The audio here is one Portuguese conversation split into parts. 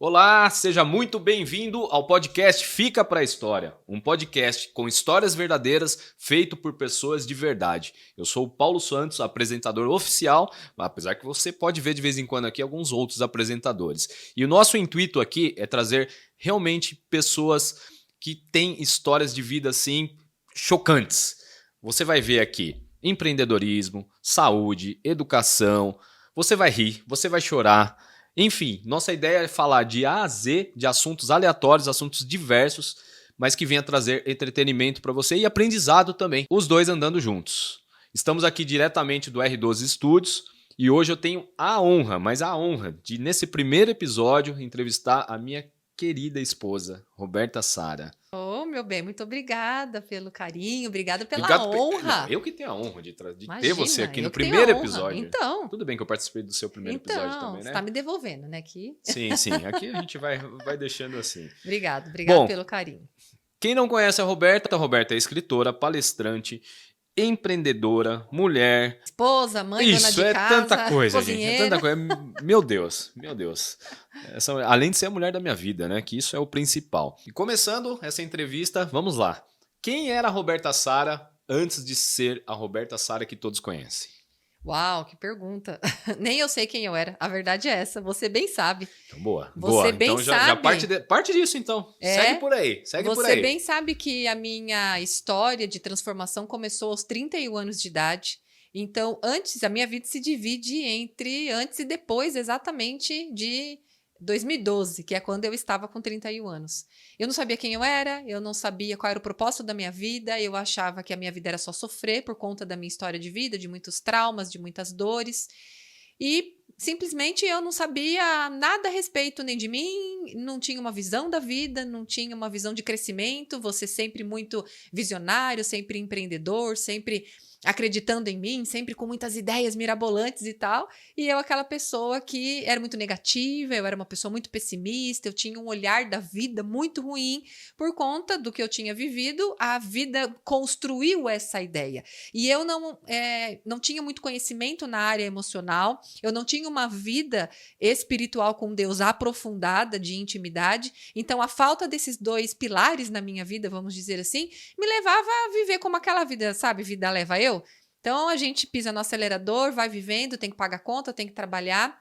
Olá, seja muito bem-vindo ao podcast Fica pra História, um podcast com histórias verdadeiras feito por pessoas de verdade. Eu sou o Paulo Santos, apresentador oficial, apesar que você pode ver de vez em quando aqui alguns outros apresentadores. E o nosso intuito aqui é trazer realmente pessoas que têm histórias de vida assim chocantes. Você vai ver aqui empreendedorismo, saúde, educação, você vai rir, você vai chorar. Enfim, nossa ideia é falar de A a Z, de assuntos aleatórios, assuntos diversos, mas que venha trazer entretenimento para você e aprendizado também, os dois andando juntos. Estamos aqui diretamente do R12 Studios e hoje eu tenho a honra, mas a honra, de nesse primeiro episódio entrevistar a minha querida esposa, Roberta Sara. Oh, meu bem, muito obrigada pelo carinho, obrigada pela Obrigado. Não, honra. eu que tenho a honra de ter você Imagina, aqui no eu que tenho a primeiro honra. episódio. Então, Tudo bem que eu participei do seu primeiro episódio então, também, você está né? me devolvendo, né? Aqui. Sim, sim. Aqui a gente vai deixando assim. Obrigado Bom, pelo carinho. quem não conhece a Roberta é escritora, palestrante, empreendedora, mulher. Esposa, mãe, dona Isso, de é tanta casa, coisa, gente. É tanta cozinheira. coisa. Meu Deus, meu Deus. Além de ser a mulher da minha vida, né? Que isso é o principal. E começando essa entrevista, vamos lá. Quem era a Roberta Sara antes de ser a Roberta Sara que todos conhecem? Uau, que pergunta. Nem eu sei quem eu era. A verdade é essa, você bem sabe. Então, boa, Você boa. bem Então já parte, sabe. parte disso, então. Segue É, por aí, segue por você aí. bem sabe que a minha história de transformação começou aos 31 anos de idade. Então, a minha vida se divide entre antes e depois, exatamente de 2012, que é quando eu estava com 31 anos. Eu não sabia quem eu era, eu não sabia qual era o propósito da minha vida, eu achava que a minha vida era só sofrer por conta da minha história de vida, de muitos traumas, de muitas dores. E simplesmente eu não sabia nada a respeito nem de mim, não tinha uma visão da vida, não tinha uma visão de crescimento. Você sempre muito visionário, sempre empreendedor, sempre acreditando em mim, sempre com muitas ideias mirabolantes e tal. E eu, aquela pessoa que era muito negativa, eu era uma pessoa muito pessimista, eu tinha um olhar da vida muito ruim por conta do que eu tinha vivido. A vida construiu essa ideia. E eu não tinha muito conhecimento na área emocional, eu não tinha uma vida espiritual com Deus aprofundada, de intimidade. Então, a falta desses dois pilares na minha vida, vamos dizer assim, me levava a viver como aquela vida, sabe? Vida leva eu. Então, a gente pisa no acelerador, vai vivendo, tem que pagar conta, tem que trabalhar,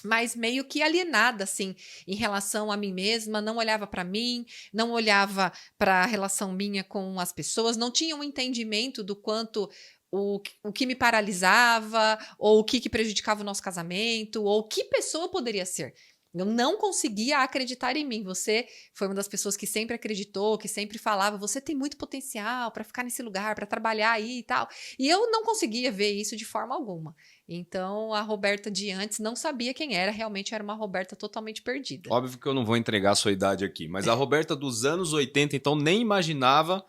mas meio que alienada, assim, em relação a mim mesma, não olhava para mim, não olhava para a relação minha com as pessoas, não tinha um entendimento do quanto o que me paralisava, ou o que prejudicava o nosso casamento, ou que pessoa eu poderia ser. Eu não conseguia acreditar em mim. Você foi uma das pessoas que sempre acreditou, que sempre falava: você tem muito potencial para ficar nesse lugar, para trabalhar aí e tal. E eu não conseguia ver isso de forma alguma. Então, a Roberta de antes não sabia quem era, realmente era uma Roberta totalmente perdida. Óbvio que eu não vou entregar a sua idade aqui, mas a Roberta dos anos 80, então, nem imaginava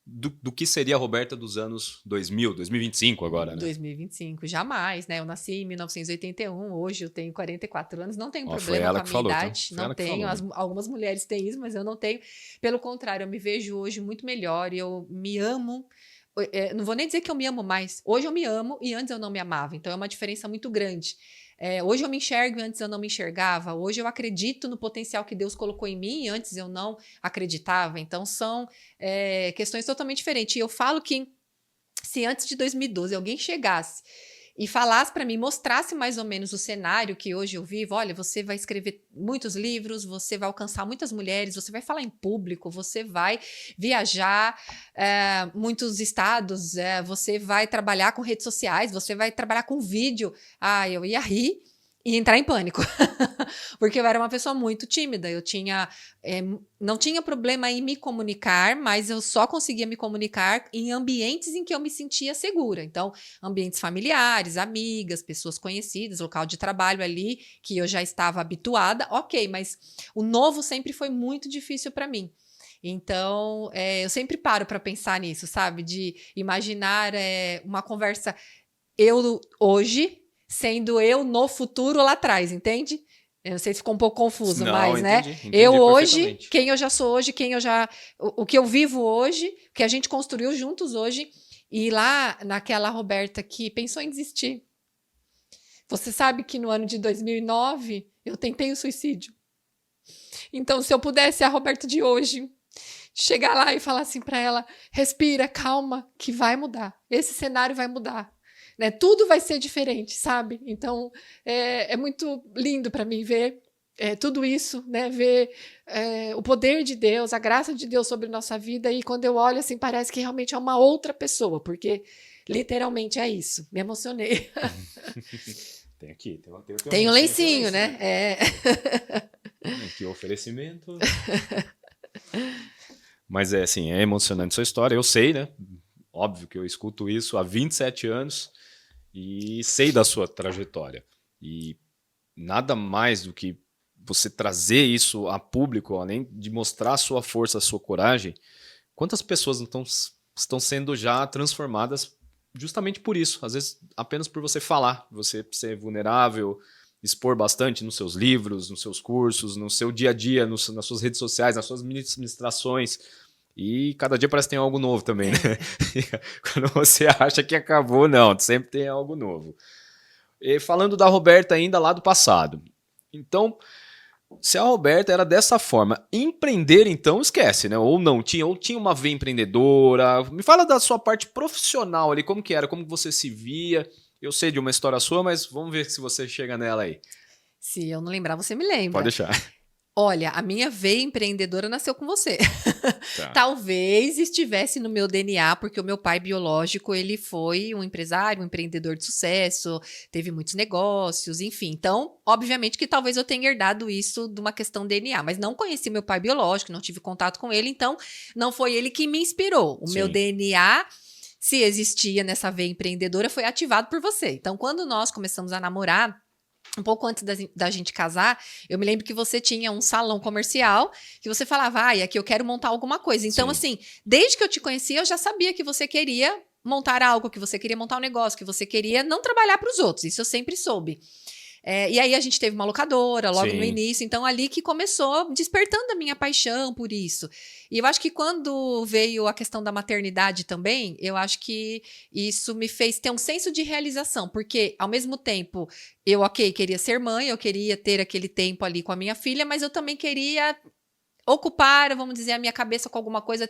do que seria a Roberta dos anos 2000, 2025 agora, né? 2025, jamais, né? Eu nasci em 1981, hoje eu tenho 44 anos, não tenho Ó, foi problema com ela a que minha falou, tá? idade, Foi não ela que tenho. falou, hein? Algumas mulheres têm isso, mas eu não tenho. Pelo contrário, eu me vejo hoje muito melhor e eu me amo. Não vou nem dizer que eu me amo mais. Hoje eu me amo e antes eu não me amava. Então é uma diferença muito grande. Hoje eu me enxergo e antes eu não me enxergava. Hoje eu acredito no potencial que Deus colocou em mim e antes eu não acreditava. Então são questões totalmente diferentes. E eu falo que se antes de 2012 alguém chegasse e falasse para mim, mostrasse mais ou menos o cenário que hoje eu vivo, olha, você vai escrever muitos livros, você vai alcançar muitas mulheres, você vai falar em público, você vai viajar muitos estados, você vai trabalhar com redes sociais, você vai trabalhar com vídeo. Eu ia rir e entrar em pânico, porque eu era uma pessoa muito tímida, não tinha problema em me comunicar, mas eu só conseguia me comunicar em ambientes em que eu me sentia segura. Então, ambientes familiares, amigas, pessoas conhecidas, local de trabalho ali, que eu já estava habituada, ok, mas o novo sempre foi muito difícil para mim. Então, eu sempre paro para pensar nisso, sabe? De imaginar uma conversa eu hoje, sendo eu no futuro lá atrás, entende? Eu não sei se ficou um pouco confuso, Não, mas, né? Eu entendi hoje, perfeitamente. quem eu já sou hoje, o que eu vivo hoje, o que a gente construiu juntos hoje, e lá naquela Roberta que pensou em desistir. Você sabe que no ano de 2009 eu tentei o suicídio. Então, se eu pudesse, a Roberta de hoje, chegar lá e falar assim para ela, respira, calma, que vai mudar. Esse cenário vai mudar. Né? Tudo vai ser diferente, sabe? Então, é muito lindo para mim ver tudo isso, né? Ver o poder de Deus, a graça de Deus sobre nossa vida. E quando eu olho, assim, parece que realmente é uma outra pessoa, porque literalmente é isso. Me emocionei. Tem aqui, tem um lencinho, né? Que oferecimento. Mas assim, é emocionante sua história. Eu sei, né? Óbvio que eu escuto isso há 27 anos e sei da sua trajetória. E nada mais do que você trazer isso a público, além de mostrar a sua força, a sua coragem, quantas pessoas não estão sendo já transformadas justamente por isso? Às vezes apenas por você falar, você ser vulnerável, expor bastante nos seus livros, nos seus cursos, no seu dia a dia, nas suas redes sociais, nas suas ministrações. E cada dia parece que tem algo novo também, né? Quando você acha que acabou, não, sempre tem algo novo. E falando da Roberta ainda lá do passado. Então, se a Roberta era dessa forma, empreender então esquece, né? Ou não, ou tinha uma veia empreendedora. Me fala da sua parte profissional ali, como que era, como que você se via. Eu sei de uma história sua, mas vamos ver se você chega nela aí. Se eu não lembrar, você me lembra. Pode deixar. Olha, a minha veia empreendedora nasceu com você. Tá. Talvez estivesse no meu DNA, porque o meu pai biológico, ele foi um empresário, um empreendedor de sucesso, teve muitos negócios, enfim. Então, obviamente que talvez eu tenha herdado isso de uma questão DNA, mas não conheci meu pai biológico, não tive contato com ele, então não foi ele que me inspirou. O meu DNA, se existia nessa veia empreendedora, foi ativado por você. Então, quando nós começamos a namorar, um pouco antes da gente casar, eu me lembro que você tinha um salão comercial que você falava, aqui eu quero montar alguma coisa. Então, assim, desde que eu te conhecia, eu já sabia que você queria montar algo, que você queria montar um negócio, que você queria não trabalhar para os outros. Isso eu sempre soube. E aí a gente teve uma locadora logo no início, então ali que começou despertando a minha paixão por isso. E eu acho que quando veio a questão da maternidade também, eu acho que isso me fez ter um senso de realização, porque ao mesmo tempo eu, queria ser mãe, eu queria ter aquele tempo ali com a minha filha, mas eu também queria ocupar, vamos dizer, a minha cabeça com alguma coisa,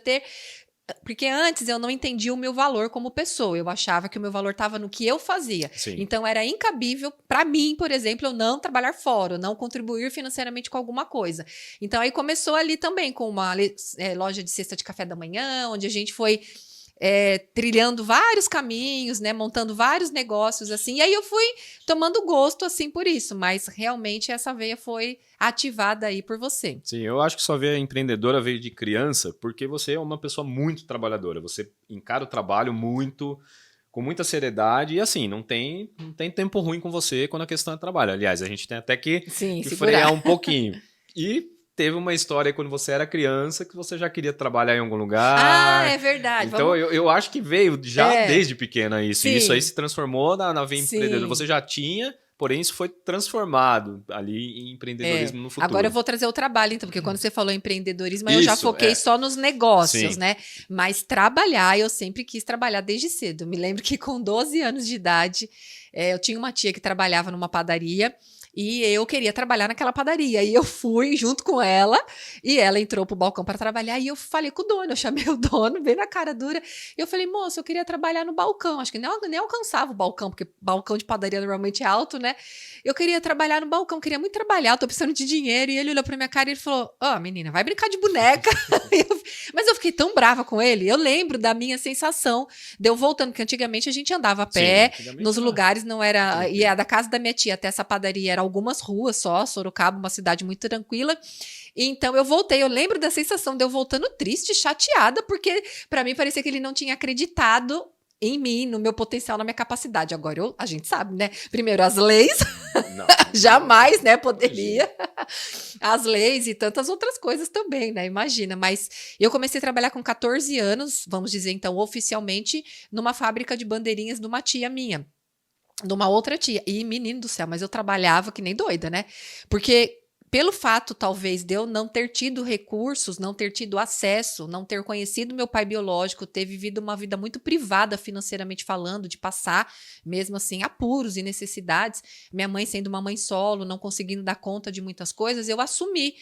porque antes eu não entendia o meu valor como pessoa. Eu achava que o meu valor estava no que eu fazia. Sim. Então era incabível para mim, por exemplo, eu não trabalhar fora, eu não contribuir financeiramente com alguma coisa. Então aí começou ali também com uma loja de cesta de café da manhã, onde a gente foi trilhando vários caminhos, né, montando vários negócios assim. E aí eu fui tomando gosto assim por isso, mas realmente essa veia foi ativada aí por você. Sim, eu acho que sua veia empreendedora veio de criança, porque você é uma pessoa muito trabalhadora. Você encara o trabalho com muita seriedade e assim, não tem tempo ruim com você quando a questão é trabalho. Aliás, a gente tem até que frear um pouquinho. E teve uma história aí quando você era criança que você já queria trabalhar em algum lugar. É verdade. Então eu acho que veio já desde pequena isso. Sim. E isso aí se transformou na veia empreendedora. Você já tinha, porém isso foi transformado ali em empreendedorismo no futuro. Agora eu vou trazer o trabalho, então, porque quando você falou empreendedorismo, eu já foquei só nos negócios, né? Mas trabalhar, eu sempre quis trabalhar desde cedo. Eu me lembro que com 12 anos de idade, eu tinha uma tia que trabalhava numa padaria, e eu queria trabalhar naquela padaria. E eu fui junto com ela, e ela entrou pro balcão para trabalhar, e eu falei com o dono, eu chamei o dono, bem na cara dura, e eu falei, moço, eu queria trabalhar no balcão. Acho que nem alcançava o balcão, porque balcão de padaria normalmente é alto, né? Eu queria trabalhar no balcão, queria muito trabalhar, tô precisando de dinheiro. E ele olhou pra minha cara e ele falou, menina, vai brincar de boneca. Mas eu fiquei tão brava com ele, eu lembro da minha sensação de eu voltando, porque antigamente a gente andava a pé, nos lugares não era... E da casa da minha tia até essa padaria era algumas ruas só, Sorocaba, uma cidade muito tranquila. Então eu voltei, eu lembro da sensação de eu voltando triste, chateada, porque para mim parecia que ele não tinha acreditado em mim, no meu potencial, na minha capacidade. Agora a gente sabe, né? Primeiro as leis, jamais, né, poderia. As leis e tantas outras coisas também, né? Imagina. Mas eu comecei a trabalhar com 14 anos, vamos dizer então, oficialmente, numa fábrica de bandeirinhas de uma tia minha. De uma outra tia. E, menino do céu, mas eu trabalhava que nem doida, né? Porque pelo fato, talvez, de eu não ter tido recursos, não ter tido acesso, não ter conhecido meu pai biológico, ter vivido uma vida muito privada financeiramente falando, de passar, mesmo assim, apuros e necessidades, minha mãe sendo uma mãe solo, não conseguindo dar conta de muitas coisas, eu assumi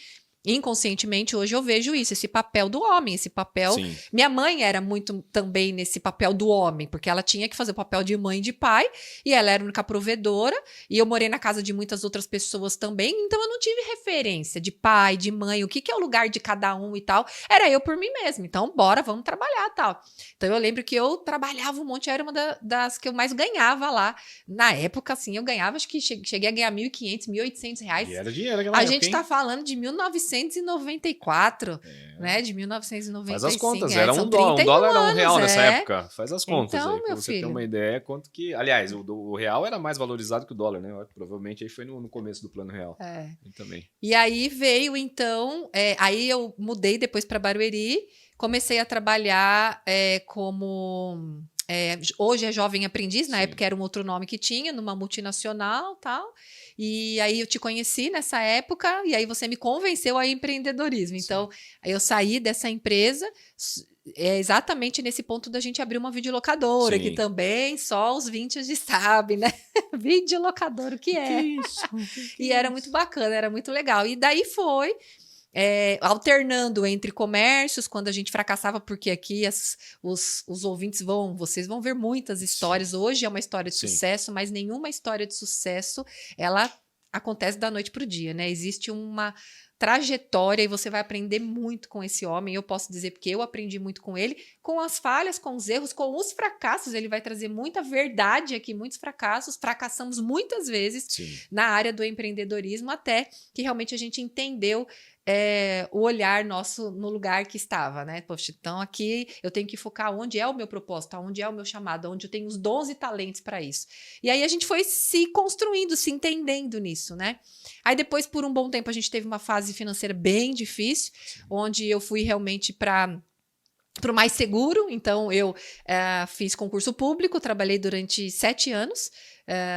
inconscientemente, hoje eu vejo isso, esse papel do homem, esse papel... Sim. Minha mãe era muito também nesse papel do homem, porque ela tinha que fazer o papel de mãe e de pai, e ela era a única provedora, e eu morei na casa de muitas outras pessoas também, então eu não tive referência de pai, de mãe, o que é o lugar de cada um e tal. Era eu por mim mesma, então bora, vamos trabalhar e tal. Então eu lembro que eu trabalhava um monte, era uma das que eu mais ganhava lá. Na época, assim, eu ganhava, acho que cheguei a ganhar R$ 1.500, R$ 1.800. E era dinheiro naquela A época, gente hein? tá falando de 1994, né? De 1995. Faz as contas, é, era são um dólar, 31 era um anos, real nessa é. época. Faz as contas Então, aí, pra meu você ter filho. uma ideia quanto que... Aliás, o real era mais valorizado que o dólar, né? Provavelmente aí foi no começo do plano real. É. E também. E aí veio, então, aí eu mudei depois para Barueri, comecei a trabalhar como... hoje é jovem aprendiz, na Sim. época era um outro nome que tinha, numa multinacional e tal. E aí eu te conheci nessa época, e aí você me convenceu a empreendedorismo. Então, aí eu saí dessa empresa, exatamente nesse ponto da gente abrir uma videolocadora, Sim. que também só os 20 sabem, né? Videolocadora, o que é? Que isso? E era muito bacana, era muito legal. E daí foi... alternando entre comércios, quando a gente fracassava, porque aqui os ouvintes vocês vão ver muitas histórias. Sim. Hoje é uma história de Sim. sucesso, mas nenhuma história de sucesso, ela acontece da noite para o dia, né? Existe uma trajetória e você vai aprender muito com esse homem. Eu posso dizer porque eu aprendi muito com ele, com as falhas, com os erros, com os fracassos. Ele vai trazer muita verdade aqui, muitos fracassos. Fracassamos muitas vezes Sim. na área do empreendedorismo, até que realmente a gente entendeu o olhar nosso no lugar que estava, né? Poxa, então aqui eu tenho que focar onde é o meu propósito, onde é o meu chamado, onde eu tenho os dons e talentos para isso. E aí a gente foi se construindo, se entendendo nisso, né? Aí depois, por um bom tempo, a gente teve uma fase financeira bem difícil, onde eu fui realmente para o mais seguro. Então, eu fiz concurso público, trabalhei durante 7 anos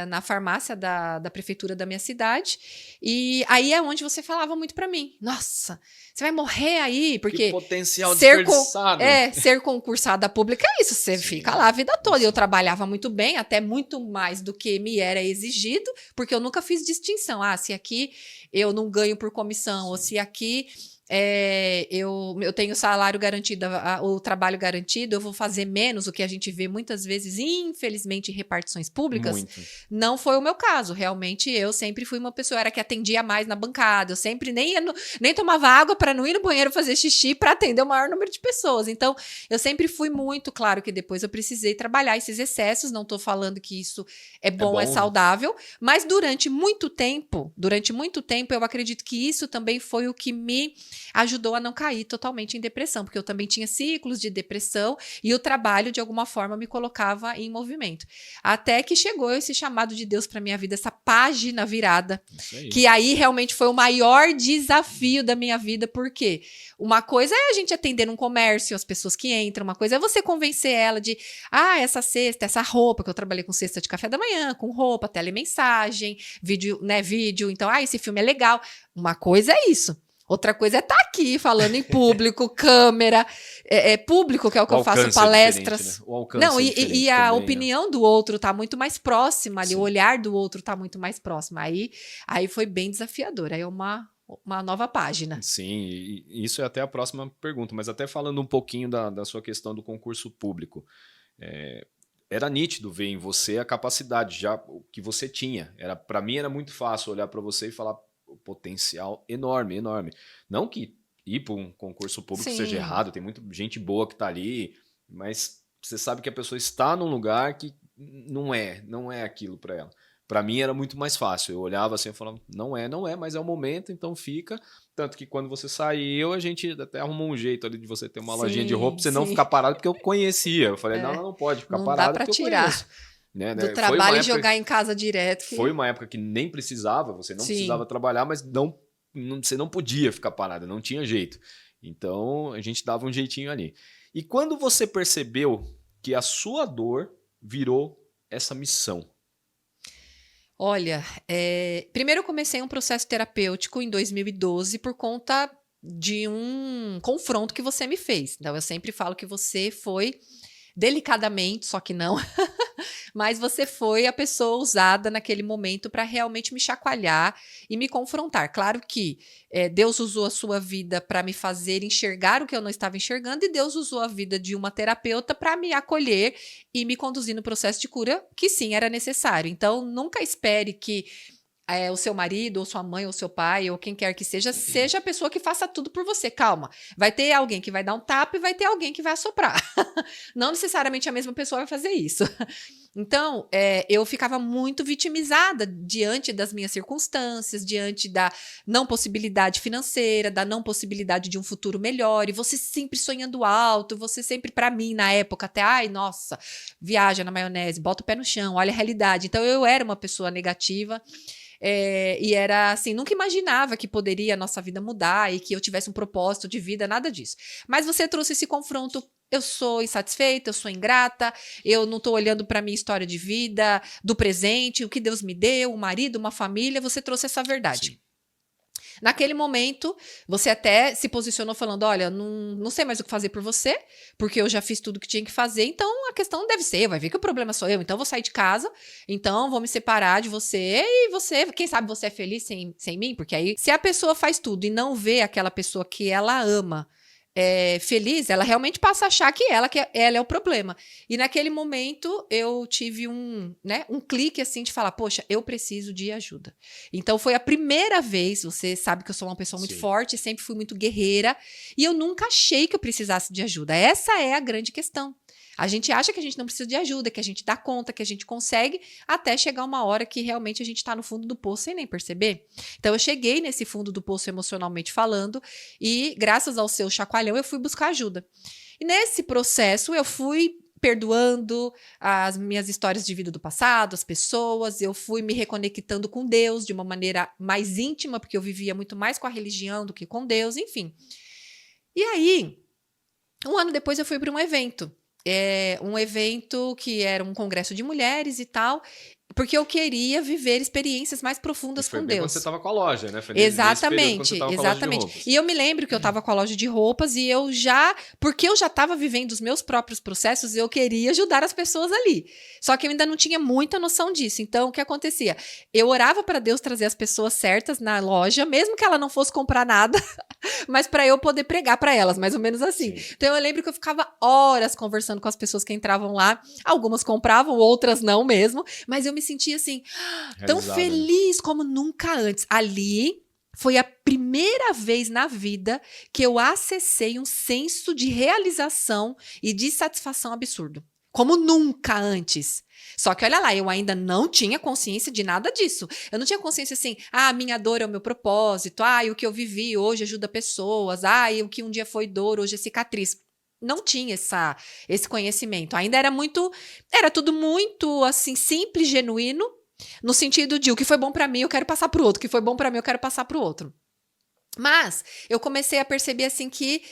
na farmácia da prefeitura da minha cidade. E aí é onde você falava muito para mim. Nossa, você vai morrer aí, porque que potencial ser desperdiçado. ser concursada pública é isso, você fica lá a vida toda. E eu trabalhava muito bem, até muito mais do que me era exigido, porque eu nunca fiz distinção. Se aqui eu não ganho por comissão, ou se aqui eu tenho salário garantido, o trabalho garantido, eu vou fazer menos, o que a gente vê muitas vezes, infelizmente, em repartições públicas. Muito. Não foi o meu caso. Realmente, eu sempre fui uma pessoa era que atendia mais na bancada. Eu sempre nem tomava água para não ir no banheiro fazer xixi para atender o maior número de pessoas. Então, eu sempre fui muito, claro que depois eu precisei trabalhar esses excessos. Não estou falando que isso é bom, é saudável, mas durante muito tempo, eu acredito que isso também foi o que me ajudou a não cair totalmente em depressão, porque eu também tinha ciclos de depressão e o trabalho, de alguma forma, me colocava em movimento. Até que chegou esse chamado de Deus para minha vida, essa página virada, que aí realmente foi o maior desafio da minha vida, porque uma coisa é a gente atender num comércio, as pessoas que entram, uma coisa é você convencer ela de, essa cesta, essa roupa, que eu trabalhei com cesta de café da manhã, com roupa, telemensagem, vídeo, então, esse filme é legal. Uma coisa é isso. Outra coisa é estar aqui falando em público, câmera, público, que é o que eu faço, palestras. Né? O alcance não, e a também, opinião, né, do outro está muito mais próxima ali, sim, o olhar do outro está muito mais próximo. Aí foi bem desafiador, aí é uma nova página. Sim, e isso é até a próxima pergunta, mas até falando um pouquinho da sua questão do concurso público. Era nítido ver em você a capacidade já que você tinha. Para mim era muito fácil olhar para você e falar o potencial enorme, enorme. Não que ir para um concurso público seja errado, tem muita gente boa que está ali, mas você sabe que a pessoa está num lugar que não é aquilo para ela. Para mim era muito mais fácil. Eu olhava assim e falava, não é, mas é o momento, então fica. Tanto que quando você saiu, a gente até arrumou um jeito ali de você ter uma lojinha de roupa pra você não ficar parado, porque eu conhecia. Eu falei, não pode ficar parado, dá pra porque tirar. eu conheço. Do trabalho e jogar em casa direto. Foi uma época que nem precisava, você não precisava trabalhar, mas você não podia ficar parada, não tinha jeito. Então, a gente dava um jeitinho ali. E quando você percebeu que a sua dor virou essa missão? Olha, primeiro eu comecei um processo terapêutico em 2012 por conta de um confronto que você me fez. Então, eu sempre falo que você foi delicadamente, só que não, mas você foi a pessoa usada naquele momento para realmente me chacoalhar e me confrontar. Claro que Deus usou a sua vida para me fazer enxergar o que eu não estava enxergando, e Deus usou a vida de uma terapeuta para me acolher e me conduzir no processo de cura, que sim, era necessário. Então, nunca espere que o seu marido, ou sua mãe, ou seu pai, ou quem quer que seja a pessoa que faça tudo por você. Calma. Vai ter alguém que vai dar um tapa e vai ter alguém que vai assoprar. Não necessariamente a mesma pessoa vai fazer isso. Então, eu ficava muito vitimizada diante das minhas circunstâncias, diante da não possibilidade financeira, da não possibilidade de um futuro melhor, e você sempre sonhando alto, você sempre, para mim, na época, até, ai, nossa, viaja na maionese, bota o pé no chão, olha a realidade. Então, eu era uma pessoa negativa, e era assim, nunca imaginava que poderia a nossa vida mudar e que eu tivesse um propósito de vida, nada disso. Mas você trouxe esse confronto. Eu sou insatisfeita, eu sou ingrata, eu não estou olhando para a minha história de vida, do presente, o que Deus me deu, um marido, uma família, você trouxe essa verdade. Sim. Naquele momento, você até se posicionou falando, olha, não sei mais o que fazer por você, porque eu já fiz tudo que tinha que fazer, então a questão deve ser, vai ver que o problema sou eu, então eu vou sair de casa, então vou me separar de você, e você, quem sabe você é feliz sem mim, porque aí, se a pessoa faz tudo e não vê aquela pessoa que ela ama, feliz, ela realmente passa a achar que ela é o problema. E naquele momento eu tive um clique assim de falar, poxa, eu preciso de ajuda. Então foi a primeira vez, você sabe que eu sou uma pessoa muito forte, sempre fui muito guerreira, e eu nunca achei que eu precisasse de ajuda. Essa é a grande questão. A gente acha que a gente não precisa de ajuda, que a gente dá conta, que a gente consegue, até chegar uma hora que realmente a gente está no fundo do poço sem nem perceber. Então, eu cheguei nesse fundo do poço emocionalmente falando, e graças ao seu chacoalhão, eu fui buscar ajuda. E nesse processo, eu fui perdoando as minhas histórias de vida do passado, as pessoas, eu fui me reconectando com Deus de uma maneira mais íntima, porque eu vivia muito mais com a religião do que com Deus, enfim. E aí, um ano depois eu fui para um evento que era um congresso de mulheres e tal, porque eu queria viver experiências mais profundas com Deus. Quando você estava com a loja, né? Exatamente. E eu me lembro que eu estava com a loja de roupas e porque eu já estava vivendo os meus próprios processos, eu queria ajudar as pessoas ali. Só que eu ainda não tinha muita noção disso. Então, o que acontecia? Eu orava para Deus trazer as pessoas certas na loja, mesmo que ela não fosse comprar nada, mas para eu poder pregar para elas, mais ou menos assim. Sim. Então, eu lembro que eu ficava horas conversando com as pessoas que entravam lá. Algumas compravam, outras não mesmo, mas eu me sentia assim, tão feliz como nunca antes. Ali foi a primeira vez na vida que eu acessei um senso de realização e de satisfação absurdo. Como nunca antes. Só que olha lá, eu ainda não tinha consciência de nada disso. Eu não tinha consciência assim, minha dor é o meu propósito, o que eu vivi hoje ajuda pessoas, o que um dia foi dor, hoje é cicatriz. Não tinha esse conhecimento. Ainda era tudo muito assim, simples, genuíno, no sentido de o que foi bom pra mim, eu quero passar pro outro, o que foi bom pra mim, eu quero passar pro outro. Mas eu comecei a perceber assim que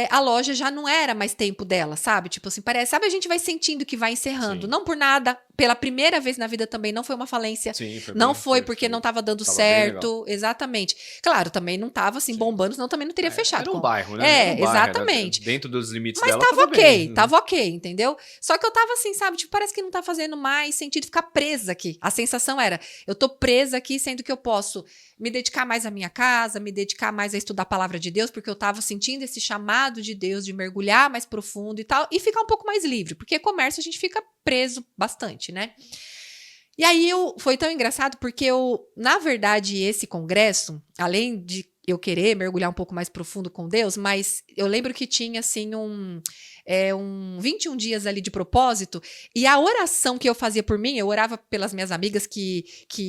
a loja já não era mais tempo dela, sabe? Tipo assim, sabe, a gente vai sentindo que vai encerrando. Sim. Não por nada, pela primeira vez na vida também, não foi uma falência. Sim, não foi porque não estava dando certo. Exatamente. Claro, também não estava assim, bombando, senão também não teria fechado. Era um bairro, né? Exatamente. Era dentro dos limites mas dela. Mas tava ok, tava ok, entendeu? Só que eu tava assim, sabe? Tipo, parece que não tá fazendo mais sentido ficar presa aqui. A sensação era, eu tô presa aqui, sendo que eu posso me dedicar mais à minha casa, me dedicar mais a estudar a palavra de Deus, porque eu tava sentindo esse chamado de Deus, de mergulhar mais profundo e tal, e ficar um pouco mais livre, porque comércio a gente fica preso bastante, né? E aí foi tão engraçado, porque na verdade, esse congresso, além de eu querer mergulhar um pouco mais profundo com Deus, mas eu lembro que tinha assim um 21 dias ali de propósito, e a oração que eu fazia por mim, eu orava pelas minhas amigas que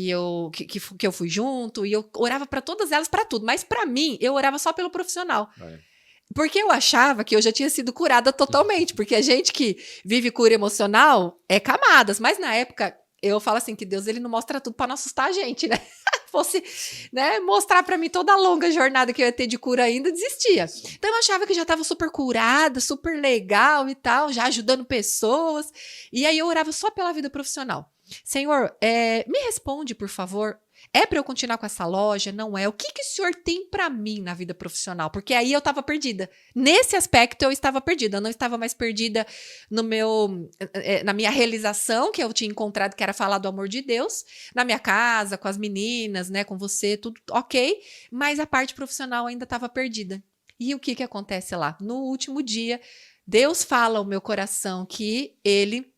eu fui junto, e eu orava para todas elas, para tudo, mas para mim, eu orava só pelo profissional. Porque eu achava que eu já tinha sido curada totalmente, porque a gente que vive cura emocional é camadas, mas na época eu falo assim que Deus ele não mostra tudo para não assustar a gente, né? Fosse, né, mostrar para mim toda a longa jornada que eu ia ter de cura ainda, desistia. Então eu achava que já estava super curada, super legal e tal, já ajudando pessoas. E aí eu orava só pela vida profissional. Senhor, me responde, por favor, É para eu continuar com essa loja? Não é. O que o senhor tem para mim na vida profissional? Porque aí eu estava perdida. Nesse aspecto eu estava perdida. Eu não estava mais perdida na minha realização que eu tinha encontrado, que era falar do amor de Deus, na minha casa, com as meninas, né, com você, tudo ok. Mas a parte profissional ainda estava perdida. E o que acontece lá? No último dia, Deus fala ao meu coração que ele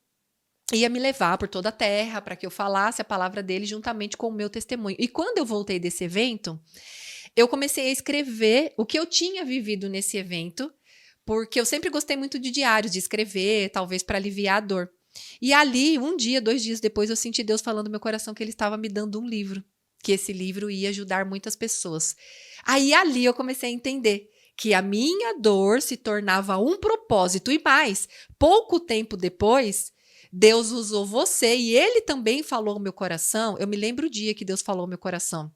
ia me levar por toda a terra para que eu falasse a palavra dele juntamente com o meu testemunho. E quando eu voltei desse evento, eu comecei a escrever o que eu tinha vivido nesse evento, porque eu sempre gostei muito de diários, de escrever, talvez para aliviar a dor. E ali, um dia, 2 dias depois, eu senti Deus falando no meu coração que ele estava me dando um livro, que esse livro ia ajudar muitas pessoas. Aí ali eu comecei a entender que a minha dor se tornava um propósito. E mais, pouco tempo depois, Deus usou você e ele também falou ao meu coração. Eu me lembro o dia que Deus falou ao meu coração.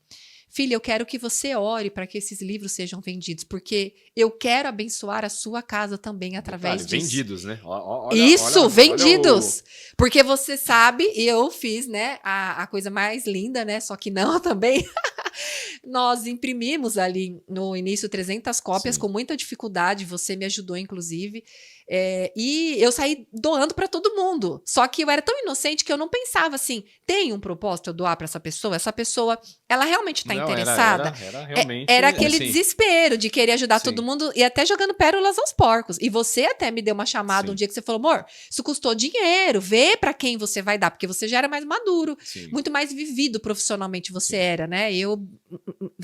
Filha, eu quero que você ore para que esses livros sejam vendidos, porque eu quero abençoar a sua casa também através disso. Vendidos, né? Isso, vendidos. Porque você sabe, eu fiz, né, a coisa mais linda, né, só que não também. Nós imprimimos ali no início 300 cópias. Sim. Com muita dificuldade, você me ajudou, inclusive. E eu saí doando para todo mundo. Só que eu era tão inocente que eu não pensava assim, tem um propósito eu doar para essa pessoa? Essa pessoa, ela realmente está interessada? Era realmente... Era aquele desespero de querer ajudar todo mundo e até jogando pérolas aos porcos. E você até me deu uma chamada um dia que você falou, amor, isso custou dinheiro, vê para quem você vai dar, porque você já era mais maduro, muito mais vivido profissionalmente você era, né? Eu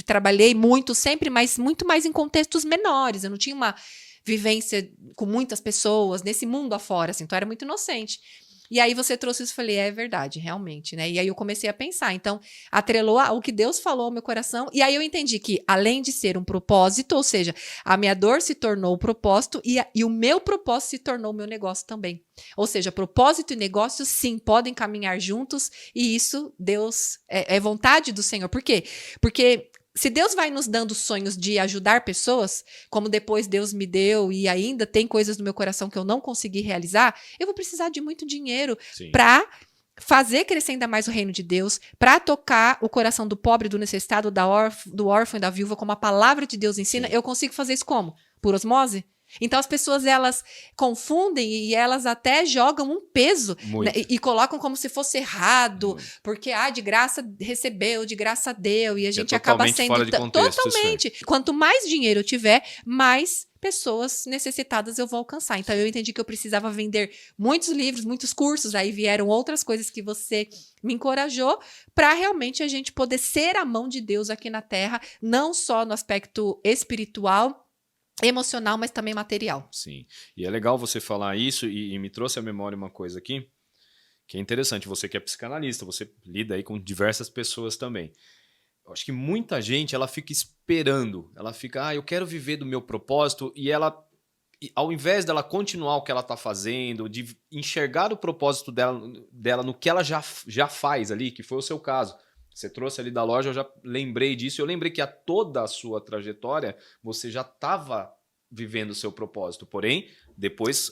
trabalhei muito sempre, mas muito mais em contextos menores. Eu não tinha uma vivência com muitas pessoas nesse mundo afora, assim, então eu era muito inocente. E aí você trouxe isso e falei, é verdade, realmente, né? E aí eu comecei a pensar, então atrelou ao que Deus falou ao meu coração, e aí eu entendi que além de ser um propósito, ou seja, a minha dor se tornou o propósito e o meu propósito se tornou o meu negócio também. Ou seja, propósito e negócio, sim, podem caminhar juntos, e isso, Deus, é vontade do Senhor. Por quê? Porque se Deus vai nos dando sonhos de ajudar pessoas, como depois Deus me deu e ainda tem coisas no meu coração que eu não consegui realizar, eu vou precisar de muito dinheiro para fazer crescer ainda mais o reino de Deus, para tocar o coração do pobre, do necessitado, do órfão e da viúva, como a palavra de Deus ensina. Eu consigo fazer isso como? Por osmose? Então as pessoas, elas confundem e elas até jogam um peso, né, e colocam como se fosse errado, porque de graça recebeu, de graça deu, e a gente acaba sendo fora de contexto, totalmente. Quanto mais dinheiro eu tiver, mais pessoas necessitadas eu vou alcançar. Então eu entendi que eu precisava vender muitos livros, muitos cursos, aí vieram outras coisas que você me encorajou para realmente a gente poder ser a mão de Deus aqui na Terra, não só no aspecto espiritual, emocional, mas também material. Sim. E é legal você falar isso e me trouxe à memória uma coisa aqui que é interessante. Você que é psicanalista, você lida aí com diversas pessoas também. Eu acho que muita gente, ela fica esperando. Ela fica, eu quero viver do meu propósito, e ela, ao invés dela continuar o que ela está fazendo, de enxergar o propósito dela no que ela já faz ali, que foi o seu caso. Você trouxe ali da loja, eu já lembrei disso. Eu lembrei que toda a sua trajetória, você já estava vivendo o seu propósito. Porém, depois,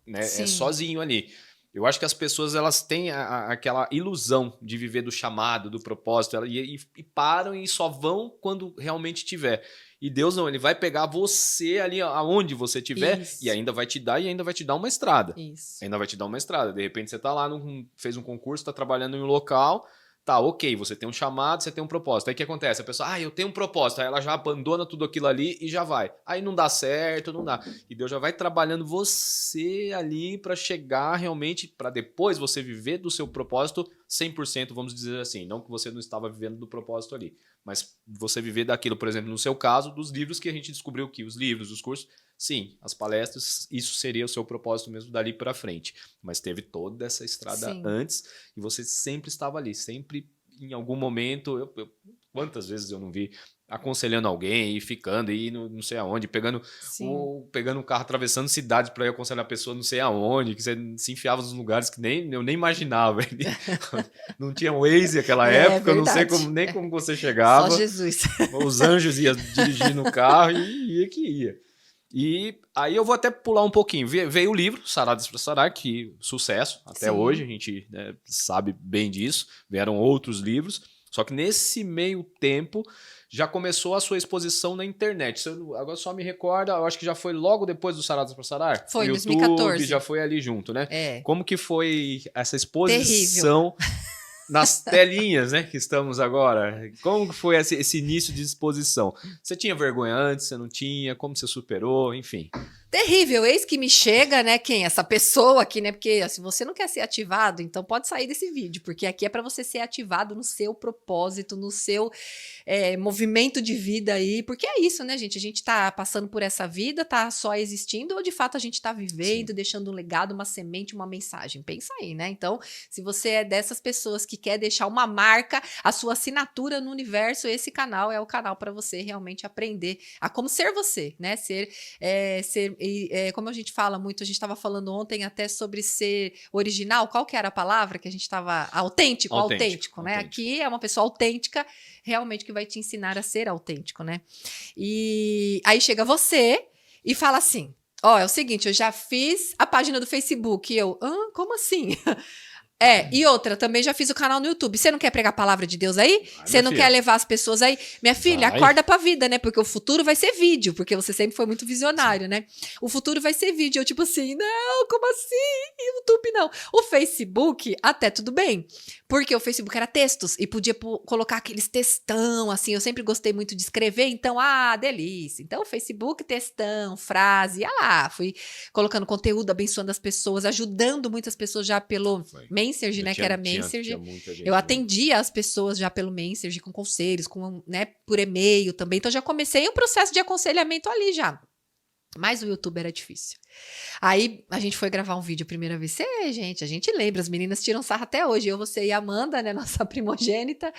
né, é sozinho ali. Eu acho que as pessoas, elas têm aquela ilusão de viver do chamado, do propósito, e param e só vão quando realmente tiver. E Deus não, ele vai pegar você ali aonde você estiver e ainda vai te dar uma estrada. Ainda vai te dar uma estrada. De repente você está lá, fez um concurso, está trabalhando em um local... Tá, ok, você tem um chamado, você tem um propósito. Aí o que acontece? A pessoa, eu tenho um propósito. Aí ela já abandona tudo aquilo ali e já vai. Aí não dá certo, não dá. E Deus já vai trabalhando você ali para chegar realmente, para depois você viver do seu propósito 100%, vamos dizer assim. Não que você não estava vivendo do propósito ali, mas você viver daquilo, por exemplo, no seu caso, dos livros que a gente descobriu que os livros, os cursos, sim, as palestras, isso seria o seu propósito mesmo dali para frente. Mas teve toda essa estrada antes e você sempre estava ali, sempre em algum momento, quantas vezes eu não vi aconselhando alguém e ficando, e não sei aonde, pegando um carro, atravessando cidades para ir aconselhar a pessoa não sei aonde, que você se enfiava nos lugares que eu nem imaginava. Não tinha Waze naquela época, eu não sei nem como você chegava. Só Jesus. Os anjos iam dirigindo o carro e ia que ia. E aí eu vou até pular um pouquinho. Veio o livro, Saradas para Sarar, que sucesso até hoje, a gente sabe bem disso. Vieram outros livros. Só que nesse meio tempo já começou a sua exposição na internet. Agora só me recorda, eu acho que já foi logo depois do Saradas para Sarar? Foi, o em YouTube 2014. já foi ali junto, né? É. Como que foi essa Terrível. exposição nas telinhas, né, que estamos agora? Como que foi esse início de exposição? Você tinha vergonha antes, você não tinha? Como você superou? Enfim. Terrível, eis que me chega, né, quem? Essa pessoa aqui, né, porque se você não quer ser ativado, então pode sair desse vídeo, porque aqui é para você ser ativado no seu propósito, no seu movimento de vida aí, porque é isso, né, gente? A gente tá passando por essa vida, tá só existindo, ou de fato a gente tá vivendo, deixando um legado, uma semente, uma mensagem? Pensa aí, né? Então, se você é dessas pessoas que quer deixar uma marca, a sua assinatura no universo, esse canal é o canal para você realmente aprender a como ser você, né? Ser como a gente fala muito, a gente estava falando ontem até sobre ser original, qual que era a palavra que a gente estava... Autêntico, né? Aqui é uma pessoa autêntica, realmente que vai te ensinar a ser autêntico, né? E aí chega você e fala assim, ó, é o seguinte, eu já fiz a página do Facebook, e eu, como assim? E outra, também já fiz o canal no YouTube. Você não quer pregar a palavra de Deus aí? Você não quer levar as pessoas aí? Minha filha, acorda pra vida, né? Porque o futuro vai ser vídeo, porque você sempre foi muito visionário, né? O futuro vai ser vídeo. Eu tipo assim, não, como assim? YouTube não. O Facebook, até tudo bem. Porque o Facebook era textos e podia colocar aqueles textão, assim. Eu sempre gostei muito de escrever, então, delícia. Então, o Facebook, textão, frase, lá. Fui colocando conteúdo, abençoando as pessoas, ajudando muitas pessoas já pelo Messenger, né? Que era Messenger. Eu atendia as pessoas já pelo Messenger, com conselhos, né, por e-mail também. Então, já comecei um processo de aconselhamento ali já. Mas o YouTube era difícil. Aí a gente foi gravar um vídeo a primeira vez. Gente, a gente lembra, as meninas tiram sarro até hoje. Eu, você e a Amanda, né, nossa primogênita.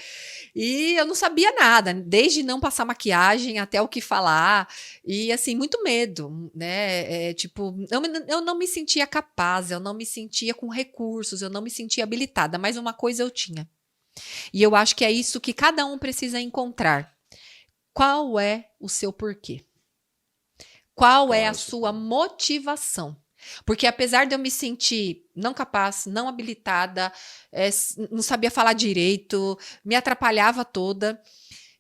E eu não sabia nada, desde não passar maquiagem até o que falar. E assim, muito medo, né? Eu não me sentia capaz, eu não me sentia com recursos, eu não me sentia habilitada. Mas uma coisa eu tinha. E eu acho que é isso que cada um precisa encontrar. Qual é o seu porquê? Qual é a sua motivação? Porque apesar de eu me sentir não capaz, não habilitada, não sabia falar direito, me atrapalhava toda,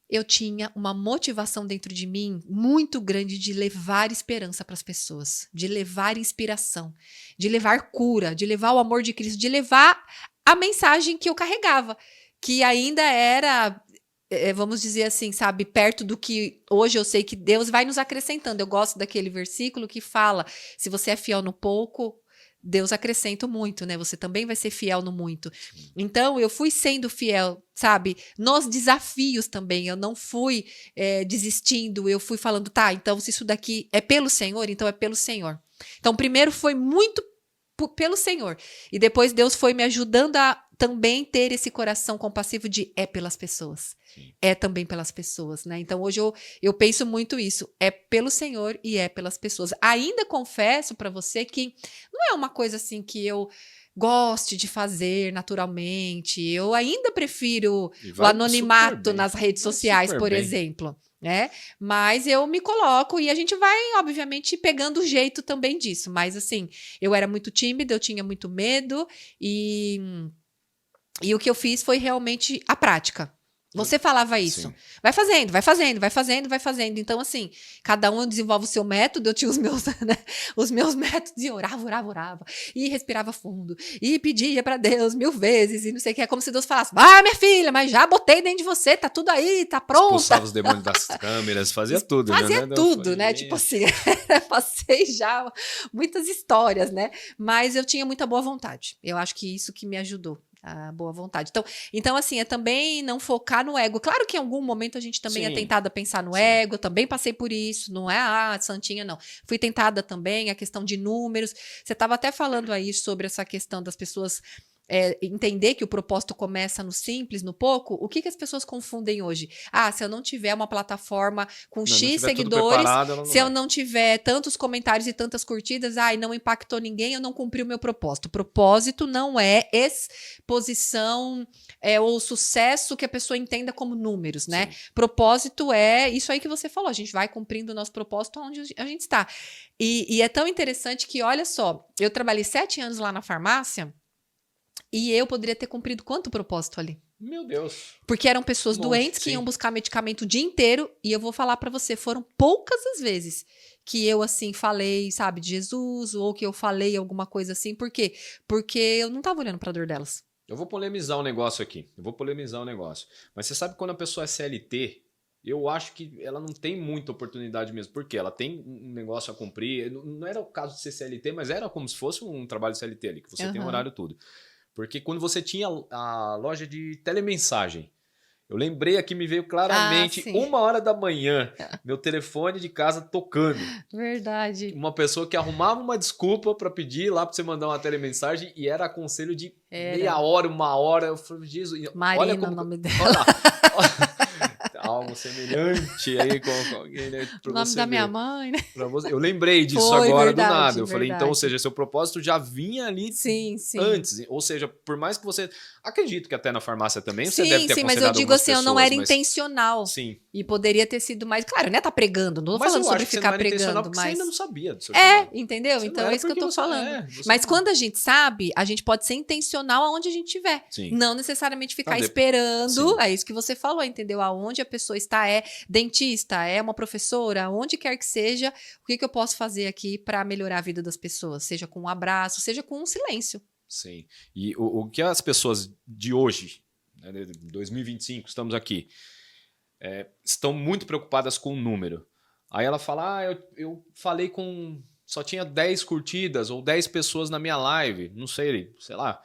eu tinha uma motivação dentro de mim muito grande de levar esperança para as pessoas, de levar inspiração, de levar cura, de levar o amor de Cristo, de levar a mensagem que eu carregava, que ainda era... vamos dizer assim, sabe, perto do que hoje eu sei que Deus vai nos acrescentando. Eu gosto daquele versículo que fala, se você é fiel no pouco, Deus acrescenta muito, né? Você também vai ser fiel no muito. Então, eu fui sendo fiel, sabe, nos desafios também. Eu não fui desistindo, eu fui falando, tá, então se isso daqui é pelo Senhor, então é pelo Senhor. Então, primeiro foi muito pelo Senhor. E depois Deus foi me ajudando a também ter esse coração compassivo de pelas pessoas. Sim. É também pelas pessoas, né? Então hoje eu penso muito isso. É pelo Senhor e é pelas pessoas. Ainda confesso para você que não é uma coisa assim que eu goste de fazer naturalmente. Eu ainda prefiro o anonimato nas redes sociais, por exemplo. Né? Mas eu me coloco e a gente vai, obviamente, pegando o jeito também disso. Mas, assim, eu era muito tímida, eu tinha muito medo e o que eu fiz foi realmente a prática. Você falava isso. Sim. Vai fazendo, vai fazendo, vai fazendo, vai fazendo. Então, assim, cada um desenvolve o seu método. Eu tinha os meus, né, os meus métodos e orava. E respirava fundo. E pedia para Deus 1000 vezes. E não sei o que. É como se Deus falasse, minha filha, mas já botei dentro de você. Tá tudo aí, tá pronto. Expulsava os demônios das câmeras, fazia tudo. Fazia tudo, né? Tipo assim, passei já muitas histórias, né? Mas eu tinha muita boa vontade. Eu acho que isso que me ajudou. A boa vontade. Então, assim, é também não focar no ego. Claro que em algum momento a gente também é tentada a pensar no ego, eu também passei por isso, não é, santinha, não. Fui tentada também, a questão de números. Você estava até falando aí sobre essa questão das pessoas entender que o propósito começa no simples, no pouco. O que as pessoas confundem hoje? Se eu não tiver uma plataforma com X seguidores, se eu não tiver tantos comentários e tantas curtidas, não impactou ninguém, eu não cumpri o meu propósito. O propósito não é exposição ou sucesso que a pessoa entenda como números, né? Sim. Propósito é isso aí que você falou, a gente vai cumprindo o nosso propósito onde a gente está. E é tão interessante que, olha só, eu trabalhei 7 anos lá na farmácia, e eu poderia ter cumprido quanto propósito ali? Meu Deus. Porque eram pessoas Nossa, doentes que sim. iam buscar medicamento o dia inteiro. E eu vou falar pra você, foram poucas as vezes que eu, assim, falei, sabe, de Jesus, ou que eu falei alguma coisa assim. Por quê? Porque eu não tava olhando pra dor delas. Eu vou polemizar um negócio aqui. Mas você sabe quando a pessoa é CLT, eu acho que ela não tem muita oportunidade mesmo. Porque ela tem um negócio a cumprir. Não era o caso de ser CLT, mas era como se fosse um trabalho CLT ali, que você tem um Aham. horário tudo. Porque quando você tinha a loja de telemensagem, eu lembrei aqui, me veio Ah, claramente, sim. 1h da manhã, meu telefone de casa tocando. Verdade. Uma pessoa que arrumava uma desculpa pra pedir lá pra você mandar uma telemensagem e era aconselho de meia Era. hora, 1 hora. Eu falei, Jesus, olha Marina, o como. nome Olha dela. lá. Algo semelhante aí com alguém, né? O Pra nome você da minha ver. mãe, né? Pra você. Eu lembrei disso Foi, agora do verdade, nada. Eu falei, então, ou verdade. seja, seu propósito já vinha ali Sim, sim. antes. Ou seja, por mais que você. Acredito que até na farmácia também você deve Sim, ter sim, mas eu aconselhado digo algumas assim, eu não pessoas, era mas. intencional. Sim. E poderia ter sido mais. Claro, né? Tá pregando, não tô Mas falando eu sobre acho que você não ficar era intencional pregando, porque você ainda não mas. sabia do seu É, chamado. entendeu? Você não Então é era isso que eu porque tô você. falando. Você Mas não. quando a gente sabe, a gente pode ser intencional aonde a gente estiver. Sim. Não necessariamente ficar Tá, esperando. sim. É isso que você falou, entendeu? Aonde a pessoa está, é dentista, é uma professora, onde quer que seja, o que eu posso fazer aqui para melhorar a vida das pessoas? Seja com um abraço, seja com um silêncio. Sim. E o que as pessoas de hoje, né, de 2025, estamos aqui, estão muito preocupadas com o número. Aí ela fala, eu falei com... Só tinha 10 curtidas ou 10 pessoas na minha live. Não sei lá.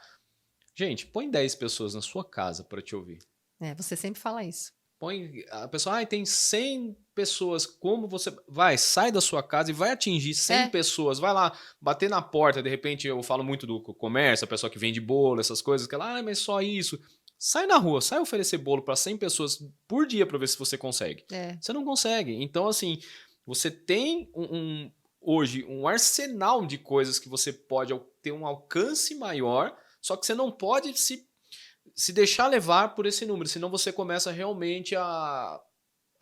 Gente, põe 10 pessoas na sua casa para te ouvir. É, você sempre fala isso. Põe a pessoa, tem 100 pessoas, como você vai, sai da sua casa e vai atingir 100 pessoas, vai lá, bater na porta, de repente eu falo muito do comércio, a pessoa que vende bolo, essas coisas, que ela, mas só isso. Sai na rua, sai oferecer bolo para 100 pessoas por dia para ver se você consegue. Você não consegue. Então, assim, você tem hoje um arsenal de coisas que você pode ter um alcance maior, só que você não pode se deixar levar por esse número, senão você começa realmente a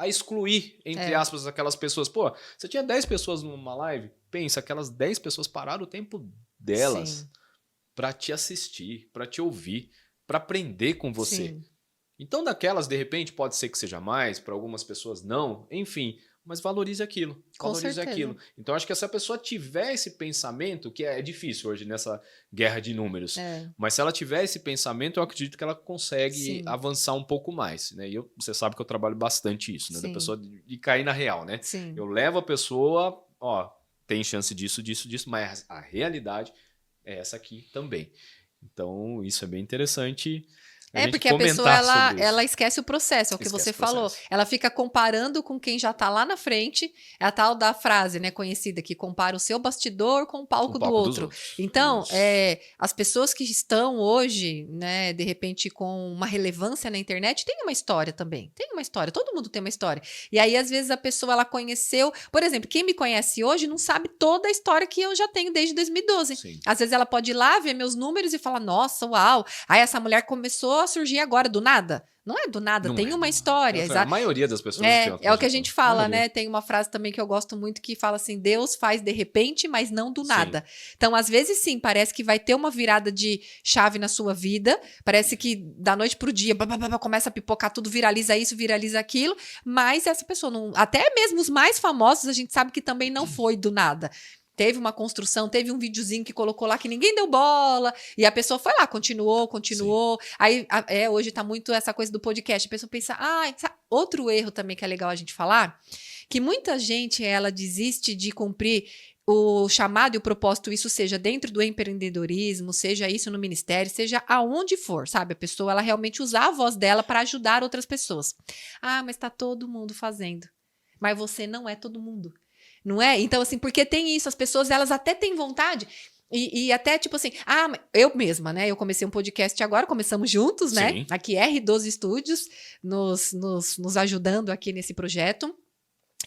excluir, entre aspas, aquelas pessoas. Pô, você tinha 10 pessoas numa live, pensa, aquelas 10 pessoas pararam o tempo delas para te assistir, para te ouvir, para aprender com você. Sim. Então, daquelas, de repente, pode ser que seja mais, para algumas pessoas não, enfim, mas valorize aquilo. Valorize aquilo. Então, acho que se a pessoa tiver esse pensamento, que é difícil hoje nessa guerra de números, mas se ela tiver esse pensamento, eu acredito que ela consegue avançar um pouco mais. Né? E você sabe que eu trabalho bastante isso, né? Da pessoa de cair na real, né? Sim. Eu levo a pessoa, tem chance disso, mas a realidade é essa aqui também. Então, isso é bem interessante. Porque a pessoa, ela esquece o processo, é o que você falou. Ela fica comparando com quem já tá lá na frente. É a tal da frase, né, conhecida, que compara o seu bastidor com o palco do outro. Então, as pessoas que estão hoje, né, de repente com uma relevância na internet, tem uma história também. Tem uma história, todo mundo tem uma história. E aí, às vezes, a pessoa, ela conheceu... Por exemplo, quem me conhece hoje não sabe toda a história que eu já tenho desde 2012. Sim. Às vezes, ela pode ir lá, ver meus números e falar, nossa, uau, aí essa mulher começou a surgir agora do nada. Não é do nada, não tem uma história. A maioria das pessoas é o que a gente fala, né? Tem uma frase também que eu gosto muito que fala assim: Deus faz de repente, mas não do nada. Então, às vezes, sim, parece que vai ter uma virada de chave na sua vida. Parece que da noite pro dia começa a pipocar tudo, viraliza isso, viraliza aquilo. Mas essa pessoa não. Até mesmo os mais famosos, a gente sabe que também não foi do nada. Teve uma construção, teve um videozinho que colocou lá que ninguém deu bola, e a pessoa foi lá, continuou. Sim. Aí, hoje tá muito essa coisa do podcast, a pessoa pensa, outro erro também que é legal a gente falar, que muita gente, ela desiste de cumprir o chamado e o propósito, isso seja dentro do empreendedorismo, seja isso no ministério, seja aonde for, sabe? A pessoa, ela realmente usar a voz dela para ajudar outras pessoas. Mas tá todo mundo fazendo. Mas você não é todo mundo. Não é? Então, assim, porque tem isso, as pessoas, elas até têm vontade, e até, tipo assim, eu mesma, né, eu comecei um podcast agora, começamos juntos, né, Sim. aqui R12 Studios, nos ajudando aqui nesse projeto,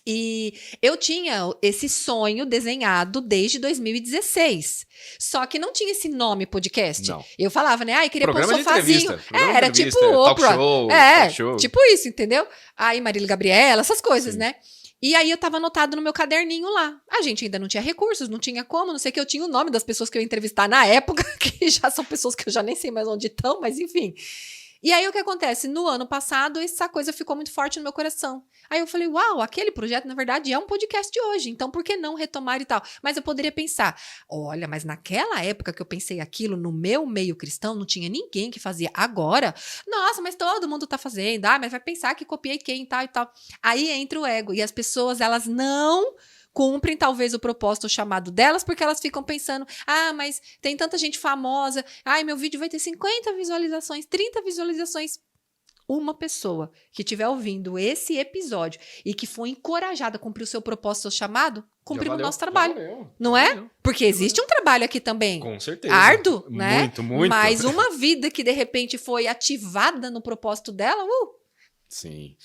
e eu tinha esse sonho desenhado desde 2016. Só que não tinha esse nome podcast. Não. Eu falava, né? Queria pôr um sofazinho. Era tipo Oprah. Talk show. Tipo isso, entendeu? Aí Marília Gabriela, essas coisas, né? E aí eu tava anotado no meu caderninho lá. A gente ainda não tinha recursos, não tinha como, não sei o que. Eu tinha o nome das pessoas que eu ia entrevistar na época, que já são pessoas que eu já nem sei mais onde estão, mas enfim. E aí o que acontece? No ano passado, essa coisa ficou muito forte no meu coração. Aí eu falei, uau, aquele projeto, na verdade, é um podcast de hoje. Então, por que não retomar e tal? Mas eu poderia pensar, olha, mas naquela época que eu pensei aquilo, no meu meio cristão, não tinha ninguém que fazia. Agora, nossa, mas todo mundo tá fazendo. Ah, mas vai pensar que copiei quem, tal e tal. Aí entra o ego. E as pessoas, elas não cumprem talvez o propósito, o chamado delas, porque elas ficam pensando, ah, mas tem tanta gente famosa, ai, meu vídeo vai ter 50 visualizações, 30 visualizações. Uma pessoa que estiver ouvindo esse episódio e que foi encorajada a cumprir o seu propósito, o seu chamado, cumprimos o nosso trabalho. Não é? Porque existe um trabalho aqui também. Com certeza. Árduo, né? Muito, muito. Mas uma vida que de repente foi ativada no propósito dela, Sim,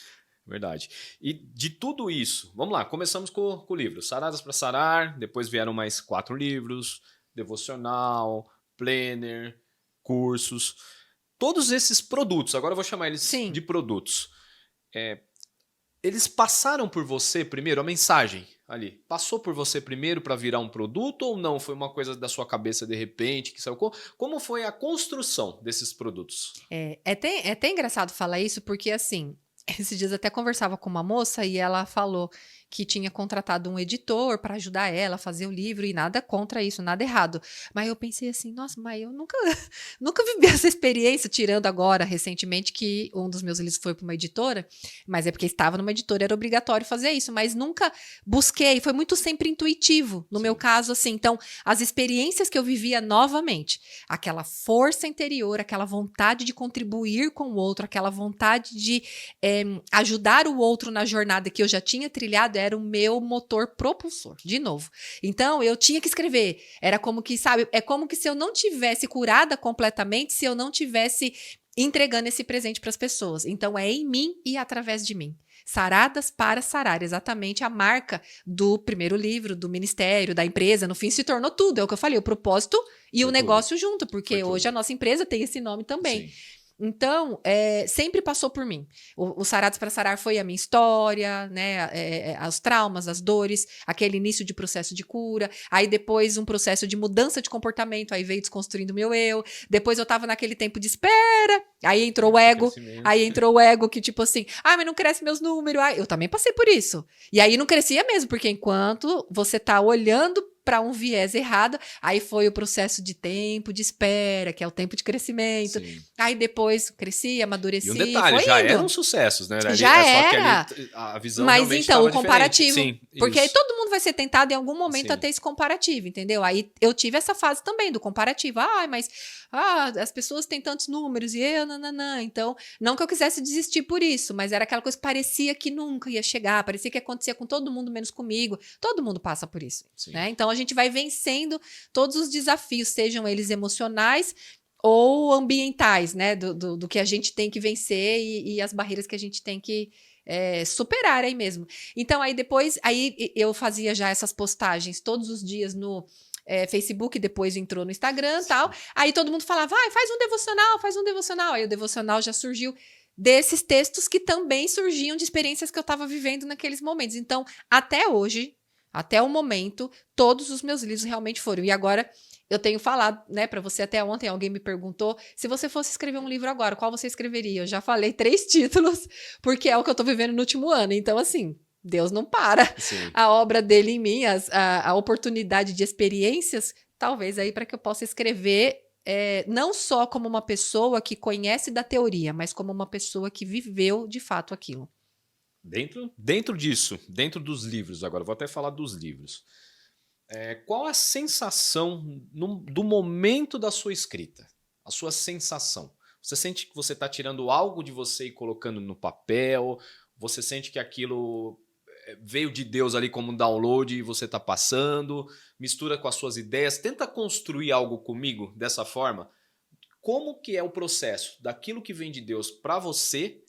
verdade. E de tudo isso, vamos lá, começamos com o livro Saradas para Sarar, depois vieram mais 4 livros, devocional, planner, cursos. Todos esses produtos, agora eu vou chamar eles Sim. de produtos, eles passaram por você primeiro, a mensagem ali, passou por você primeiro para virar um produto ou não? Foi uma coisa da sua cabeça de repente que saiu? Como foi a construção desses produtos? É até engraçado falar isso, porque assim, esses dias eu até conversava com uma moça e ela falou que tinha contratado um editor para ajudar ela a fazer o livro e nada contra isso, nada errado. Mas eu pensei assim, nossa, mas eu nunca vivi essa experiência, tirando agora, recentemente, que um dos meus livros foi para uma editora, mas é porque estava numa editora, era obrigatório fazer isso, mas nunca busquei, foi muito sempre intuitivo, no meu caso, assim. Então, as experiências que eu vivia novamente, aquela força interior, aquela vontade de contribuir com o outro, aquela vontade de ajudar o outro na jornada que eu já tinha trilhado, era o meu motor propulsor, de novo. Então, eu tinha que escrever. Era como que, sabe, é como que se eu não tivesse curada completamente, se eu não tivesse entregando esse presente para as pessoas. Então, é em mim e através de mim. Saradas para Sarar, exatamente a marca do primeiro livro, do ministério, da empresa. No fim, se tornou tudo. É o que eu falei, o propósito e o negócio junto, porque hoje a nossa empresa tem esse nome também. Sim. Então, sempre passou por mim. O Saradas para Sarar foi a minha história, né? Os traumas, as dores, aquele início de processo de cura. Aí depois um processo de mudança de comportamento, aí veio desconstruindo o meu eu. Depois eu tava naquele tempo de espera, aí entrou o ego. Aí entrou o ego que tipo assim, mas não cresce meus números. Eu também passei por isso. E aí não crescia mesmo, porque enquanto você tá olhando para um viés errado, aí foi o processo de tempo, de espera, que é o tempo de crescimento. Sim. Aí depois cresci, amadureci, e um detalhe, foi já indo. eram sucessos, né? Ali, já era. Só que ali, a visão mas então, o comparativo. Sim, porque aí todo mundo vai ser tentado em algum momento a ter esse comparativo, entendeu? Aí eu tive essa fase também do comparativo. Mas as pessoas têm tantos números e eu, nananã. Então, não que eu quisesse desistir por isso, mas era aquela coisa que parecia que nunca ia chegar, parecia que acontecia com todo mundo, menos comigo. Todo mundo passa por isso, né? Então, a gente vai vencendo todos os desafios, sejam eles emocionais ou ambientais, né? Do que a gente tem que vencer e as barreiras que a gente tem que superar aí mesmo. Então, aí depois, eu fazia já essas postagens todos os dias no Facebook, depois entrou no Instagram e tal. Aí todo mundo falava, faz um devocional. Aí o devocional já surgiu desses textos que também surgiam de experiências que eu estava vivendo naqueles momentos. Então, até hoje, até o momento, todos os meus livros realmente foram. E agora, eu tenho falado, né, para você, até ontem alguém me perguntou, se você fosse escrever um livro agora, qual você escreveria? Eu já falei 3 títulos, porque é o que eu tô vivendo no último ano. Então, assim, Deus não para. Sim. A obra dele em mim, a oportunidade de experiências, talvez aí para que eu possa escrever não só como uma pessoa que conhece da teoria, mas como uma pessoa que viveu de fato aquilo. Dentro disso, dentro dos livros, agora vou até falar dos livros. Qual a sensação do momento da sua escrita? A sua sensação? Você sente que você está tirando algo de você e colocando no papel? Você sente que aquilo veio de Deus ali como um download e você está passando? Mistura com as suas ideias? Tenta construir algo comigo dessa forma? Como que é o processo daquilo que vem de Deus para você?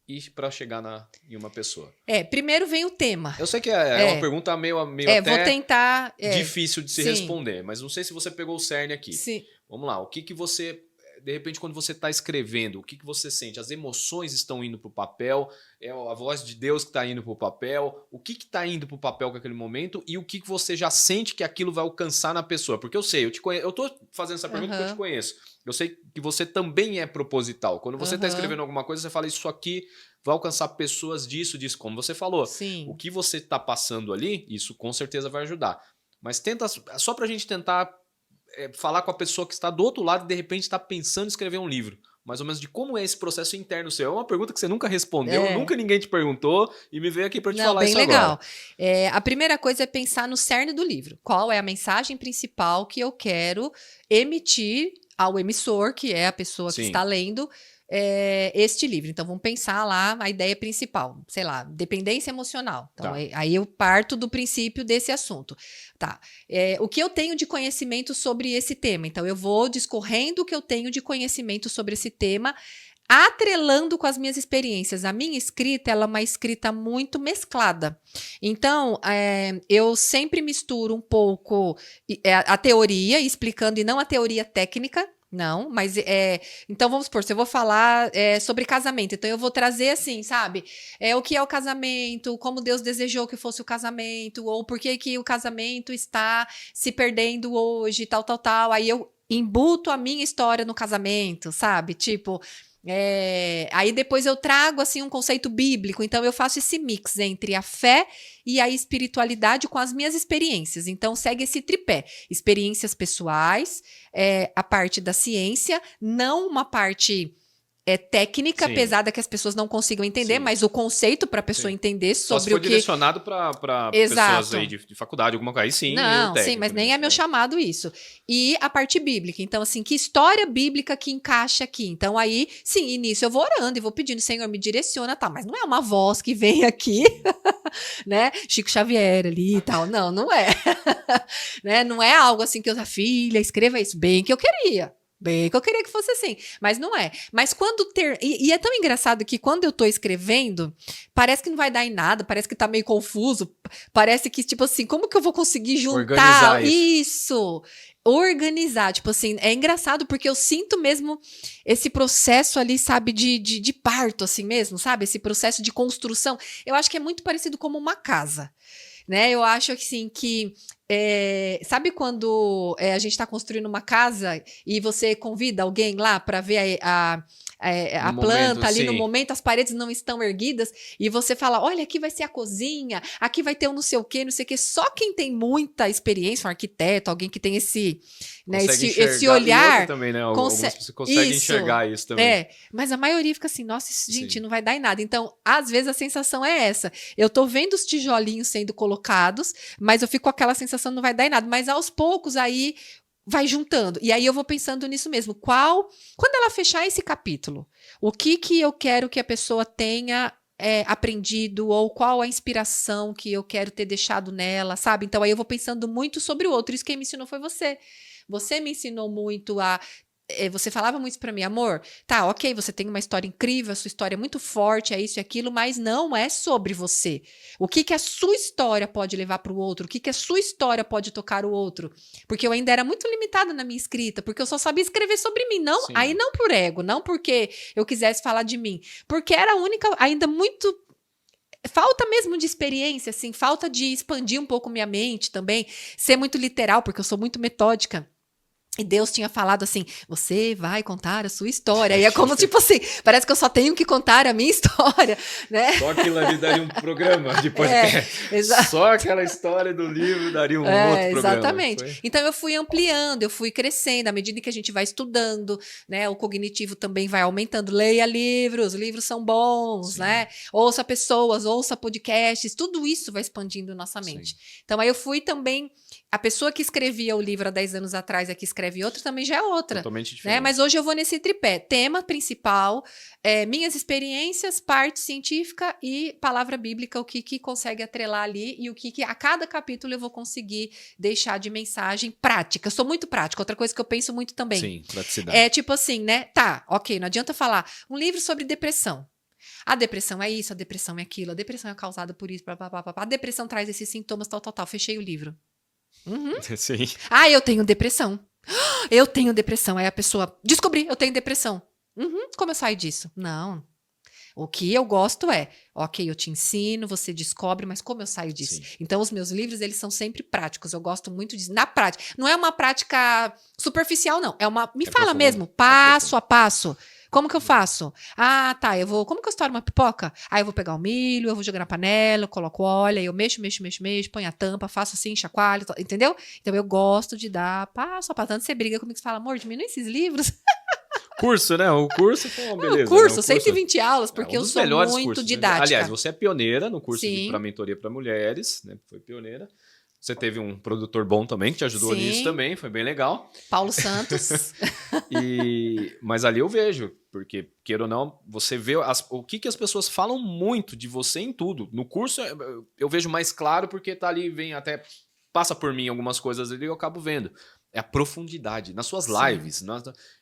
E para chegar em uma pessoa? Primeiro vem o tema. Eu sei que é uma pergunta meio até vou tentar, difícil de se responder, mas não sei se você pegou o cerne aqui. Sim. Vamos lá, o que você de repente, quando você está escrevendo, o que você sente? As emoções estão indo para o papel? É a voz de Deus que está indo para o papel? O que está indo para o papel com aquele momento? E o que você já sente que aquilo vai alcançar na pessoa? Porque eu sei, eu tô fazendo essa pergunta porque eu te conheço. Eu sei que você também é proposital. Quando você está escrevendo alguma coisa, você fala, isso aqui vai alcançar pessoas disso, como você falou. Sim. O que você está passando ali, isso com certeza vai ajudar. Mas tenta, só pra gente tentar falar com a pessoa que está do outro lado e de repente está pensando em escrever um livro. Mais ou menos de como é esse processo interno seu. É uma pergunta que você nunca respondeu, nunca ninguém te perguntou e me veio aqui para te falar isso legal. agora. A primeira coisa é pensar no cerne do livro. Qual é a mensagem principal que eu quero emitir ao emissor, que é a pessoa que está lendo este livro. Então, vamos pensar lá a ideia principal. Sei lá, dependência emocional. Então, aí eu parto do princípio desse assunto. Tá. O que eu tenho de conhecimento sobre esse tema? Então, eu vou discorrendo o que eu tenho de conhecimento sobre esse tema, atrelando com as minhas experiências. A minha escrita, ela é uma escrita muito mesclada. Então, eu sempre misturo um pouco a teoria, explicando, e não a teoria técnica. Não, mas então vamos supor, se eu vou falar sobre casamento, então eu vou trazer assim, sabe? O que é o casamento, como Deus desejou que fosse o casamento, ou por que o casamento está se perdendo hoje, tal, tal, tal. Aí eu embuto a minha história no casamento, sabe? Tipo, aí depois eu trago assim um conceito bíblico, então eu faço esse mix entre a fé e a espiritualidade com as minhas experiências. Então segue esse tripé: experiências pessoais, a parte da ciência, não uma parte técnica pesada que as pessoas não consigam entender, mas o conceito para a pessoa entender sobre só se for direcionado para pessoas aí de faculdade, alguma coisa. Aí sim, não, sim, mas nem é meu chamado isso. E a parte bíblica. Então, assim, que história bíblica que encaixa aqui? Então, aí, sim, início eu vou orando e vou pedindo, Senhor, me direciona, tá? Mas não é uma voz que vem aqui, né? Chico Xavier ali e tal. Não, não é. Né? Não é algo assim que eu, filha, escreva isso bem que eu queria. Bem que eu queria que fosse assim, mas não é. Mas quando e é tão engraçado que quando eu tô escrevendo, parece que não vai dar em nada, parece que tá meio confuso, parece que, tipo assim, como que eu vou conseguir juntar isso? Organizar, tipo assim, é engraçado porque eu sinto mesmo esse processo ali, sabe, de parto, assim mesmo, sabe? Esse processo de construção. Eu acho que é muito parecido como uma casa. Né? Eu acho assim que sabe quando a gente está construindo uma casa e você convida alguém lá para ver a planta momento, ali no momento, as paredes não estão erguidas e você fala, olha, aqui vai ser a cozinha, aqui vai ter um não sei o quê. Só quem tem muita experiência, um arquiteto, alguém que tem esse olhar também, né? Algumas pessoas conseguem enxergar isso também. Mas a maioria fica assim, nossa, gente, não vai dar em nada. Então, às vezes a sensação é essa. Eu tô vendo os tijolinhos sendo colocados, mas eu fico com aquela sensação, não vai dar em nada. Mas aos poucos aí vai juntando. E aí eu vou pensando nisso mesmo. Quando ela fechar esse capítulo, o que eu quero que a pessoa tenha aprendido, ou qual a inspiração que eu quero ter deixado nela, sabe? Então aí eu vou pensando muito sobre o outro. Isso quem me ensinou foi você. Você me ensinou muito você falava muito pra mim, amor, tá, ok, você tem uma história incrível, a sua história é muito forte, é isso e aquilo, mas não é sobre você. O que a sua história pode levar pro outro? O que a sua história pode tocar o outro? Porque eu ainda era muito limitada na minha escrita, porque eu só sabia escrever sobre mim, não, aí não por ego, não porque eu quisesse falar de mim, porque era a única, ainda muito... Falta mesmo de experiência, assim, falta de expandir um pouco minha mente também, ser muito literal, porque eu sou muito metódica. E Deus tinha falado assim, você vai contar a sua história. E é como, tipo assim, parece que eu só tenho que contar a minha história, né? Só aquilo ali daria um programa de podcast. Só aquela história do livro daria um outro programa. Exatamente. Então eu fui ampliando, eu fui crescendo, à medida que a gente vai estudando, né? O cognitivo também vai aumentando. Leia livros são bons, né? Ouça pessoas, ouça podcasts, tudo isso vai expandindo nossa mente. Então aí eu fui também... A pessoa que escrevia o livro há 10 anos atrás e a que escreve outro também já é outra. Totalmente diferente. Né? Mas hoje eu vou nesse tripé. Tema principal, minhas experiências, parte científica e palavra bíblica, o que consegue atrelar ali e o que a cada capítulo eu vou conseguir deixar de mensagem prática. Eu sou muito prática. Outra coisa que eu penso muito também. Sim, praticidade. É tipo assim, né? Tá, ok, não adianta falar um livro sobre depressão. A depressão é isso, a depressão é aquilo, a depressão é causada por isso, a depressão traz esses sintomas, tal. Fechei o livro. Uhum. Sim. Eu tenho depressão. Eu tenho depressão. Aí a pessoa, descobri, eu tenho depressão. Uhum, como eu saio disso? Não. O que eu gosto é, ok, eu te ensino, você descobre, mas como eu saio disso? Sim. Então, os meus livros, eles são sempre práticos. Eu gosto muito disso. Na prática. Não é uma prática superficial, não. É uma. Me É fala profundo. mesmo, passo a passo. Como que eu faço? Ah, tá. Eu vou. Como que eu estouro uma pipoca? Aí eu vou pegar o milho, eu vou jogar na panela, eu coloco óleo, aí eu mexo, ponho a tampa, faço assim, chacoalho, entendeu? Então eu gosto de dar passo a passo. Tanto você briga comigo e fala, amor, diminui esses livros. Curso, né? O curso foi uma beleza. Curso, Né? O curso 120 aulas, é porque um eu dos sou melhores muito cursos. Né? didática. Aliás, você é pioneira no curso para Sim. mentoria para mulheres, né? Foi pioneira. Você teve um produtor bom também, que te ajudou nisso também, foi bem legal. Paulo Santos. Mas ali eu vejo, porque, queira ou não, você vê o que as pessoas falam muito de você em tudo. No curso eu vejo mais claro, porque tá ali, vem até, passa por mim algumas coisas ali e eu acabo vendo. É a profundidade. Nas suas lives,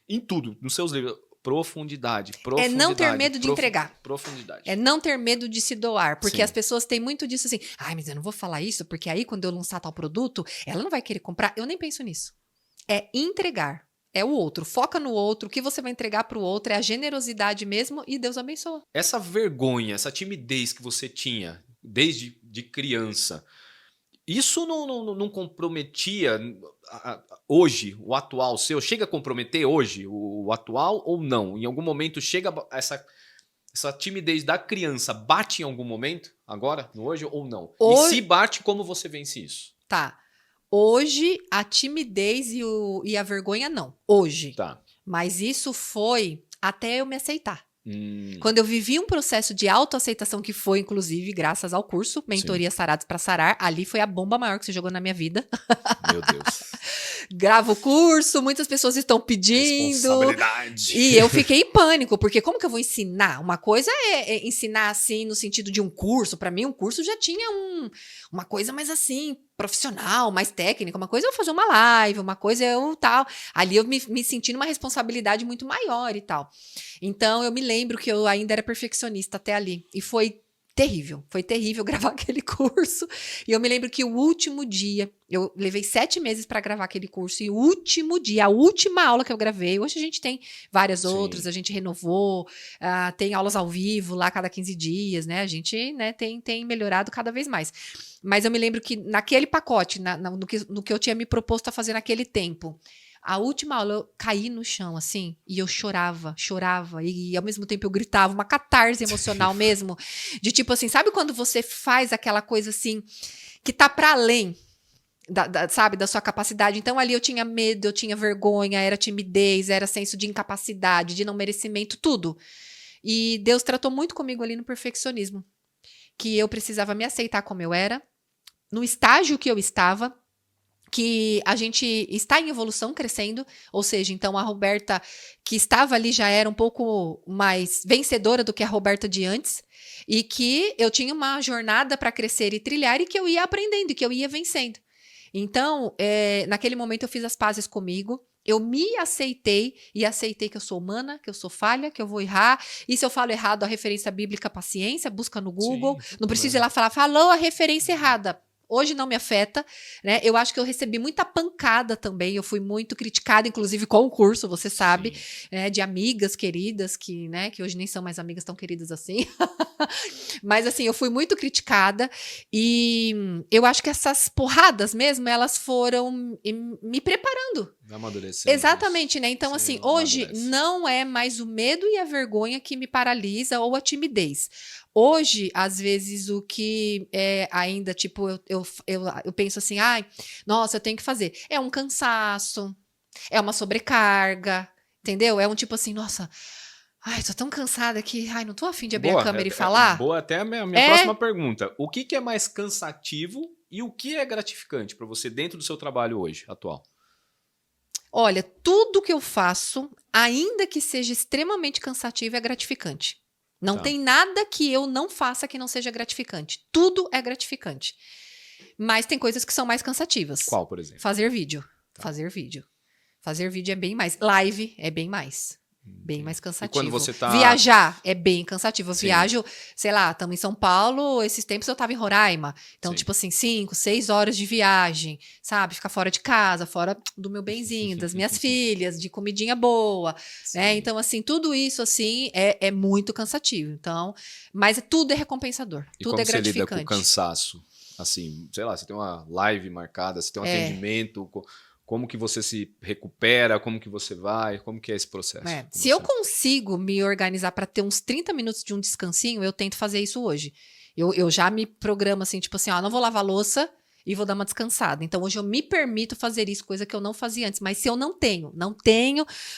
em tudo, nos seus livros. Profundidade. É não ter medo de entregar. Profundidade. É não ter medo de se doar. Porque Sim. as pessoas têm muito disso assim. Ai, mas eu não vou falar isso, porque aí quando eu lançar tal produto, ela não vai querer comprar. Eu nem penso nisso. É entregar. É o outro. Foca no outro. O que você vai entregar pro outro é a generosidade mesmo e Deus abençoa. Essa vergonha, essa timidez que você tinha desde de criança, isso não comprometia hoje, o atual seu? Chega a comprometer hoje o atual ou não? Em algum momento chega essa timidez da criança, bate em algum momento agora, no hoje ou não? E se bate, como você vence isso? Tá. Hoje, a timidez e a vergonha, não. Hoje. Tá. Mas isso foi até eu me aceitar. Quando eu vivi um processo de autoaceitação, que foi, inclusive, graças ao curso Mentoria Sarados para Sarar, ali foi a bomba maior que você jogou na minha vida. Meu Deus. Gravo o curso, muitas pessoas estão pedindo. Responsabilidade. E eu fiquei em pânico, porque como que eu vou ensinar? Uma coisa é ensinar assim, no sentido de um curso. Para mim, um curso já tinha uma coisa mais assim, profissional, mais técnica. Uma coisa é eu fazer uma live, uma coisa é eu tal. Ali eu me senti numa responsabilidade muito maior e tal. Então, eu me lembro que eu ainda era perfeccionista até ali. E foi terrível gravar aquele curso. E eu me lembro que o último dia, eu levei 7 meses para gravar aquele curso, e o último dia, a última aula que eu gravei, hoje a gente tem várias outras, a gente renovou, tem aulas ao vivo lá a cada 15 dias, né? A gente, né, tem melhorado cada vez mais. Mas eu me lembro que naquele pacote, no que eu tinha me proposto a fazer naquele tempo, a última aula eu caí no chão, assim, e eu chorava, e ao mesmo tempo eu gritava, uma catarse emocional mesmo, de tipo assim, sabe quando você faz aquela coisa assim, que tá pra além, sabe, da sua capacidade? Então ali eu tinha medo, eu tinha vergonha, era timidez, era senso de incapacidade, de não merecimento, tudo. E Deus tratou muito comigo ali no perfeccionismo, que eu precisava me aceitar como eu era, no estágio que eu estava, que a gente está em evolução, crescendo, ou seja, então a Roberta que estava ali já era um pouco mais vencedora do que a Roberta de antes, e que eu tinha uma jornada para crescer e trilhar, e que eu ia aprendendo, e que eu ia vencendo. Então, naquele momento eu fiz as pazes comigo, eu me aceitei e aceitei que eu sou humana, que eu sou falha, que eu vou errar. E se eu falo errado, a referência bíblica, paciência, busca no Google. Sim, não preciso ir lá falar, falou a referência errada. Hoje não me afeta, né? Eu acho que eu recebi muita pancada também. Eu fui muito criticada, inclusive com o curso, você sabe, né? De amigas queridas que, né? Que hoje nem são mais amigas tão queridas assim. Mas assim, eu fui muito criticada e eu acho que essas porradas mesmo, elas foram me preparando. Amadurecendo. Exatamente, né? Então, assim, hoje não é mais o medo e a vergonha que me paralisa ou a timidez. Hoje, às vezes, o que é ainda, tipo, eu penso assim, ai, nossa, eu tenho que fazer. É um cansaço, é uma sobrecarga, entendeu? É um tipo assim, nossa, ai, tô tão cansada que, ai, não tô afim de abrir a câmera e falar. Boa, até a minha próxima pergunta. O que é mais cansativo e o que é gratificante para você dentro do seu trabalho hoje, atual? Olha, tudo que eu faço, ainda que seja extremamente cansativo, é gratificante. Não tem nada que eu não faça que não seja gratificante. Tudo é gratificante. Mas tem coisas que são mais cansativas. Qual, por exemplo? Fazer vídeo. Fazer vídeo é bem mais. Live é bem mais. Bem mais E cansativo. quando você tá... Viajar é bem cansativo. Eu Sim. viajo, sei lá, estamos em São Paulo, esses tempos eu tava em Roraima. Então, Sim. tipo assim, 5, 6 horas de viagem, sabe? Ficar fora de casa, fora do meu benzinho, das minhas filhas, de comidinha boa, né? Sim. Então, assim, tudo isso, assim, é muito cansativo. Então, mas tudo é recompensador. E Tudo como é você lida com o gratificante. cansaço? Assim, sei lá, você tem uma live marcada, você tem um atendimento, como que você se recupera, como que você vai, como que é esse processo? Se eu consigo me organizar para ter uns 30 minutos de um descansinho, eu tento fazer isso hoje. Eu já me programo assim, tipo assim, ó, não vou lavar louça e vou dar uma descansada. Então, hoje eu me permito fazer isso, coisa que eu não fazia antes. Mas se eu não tenho,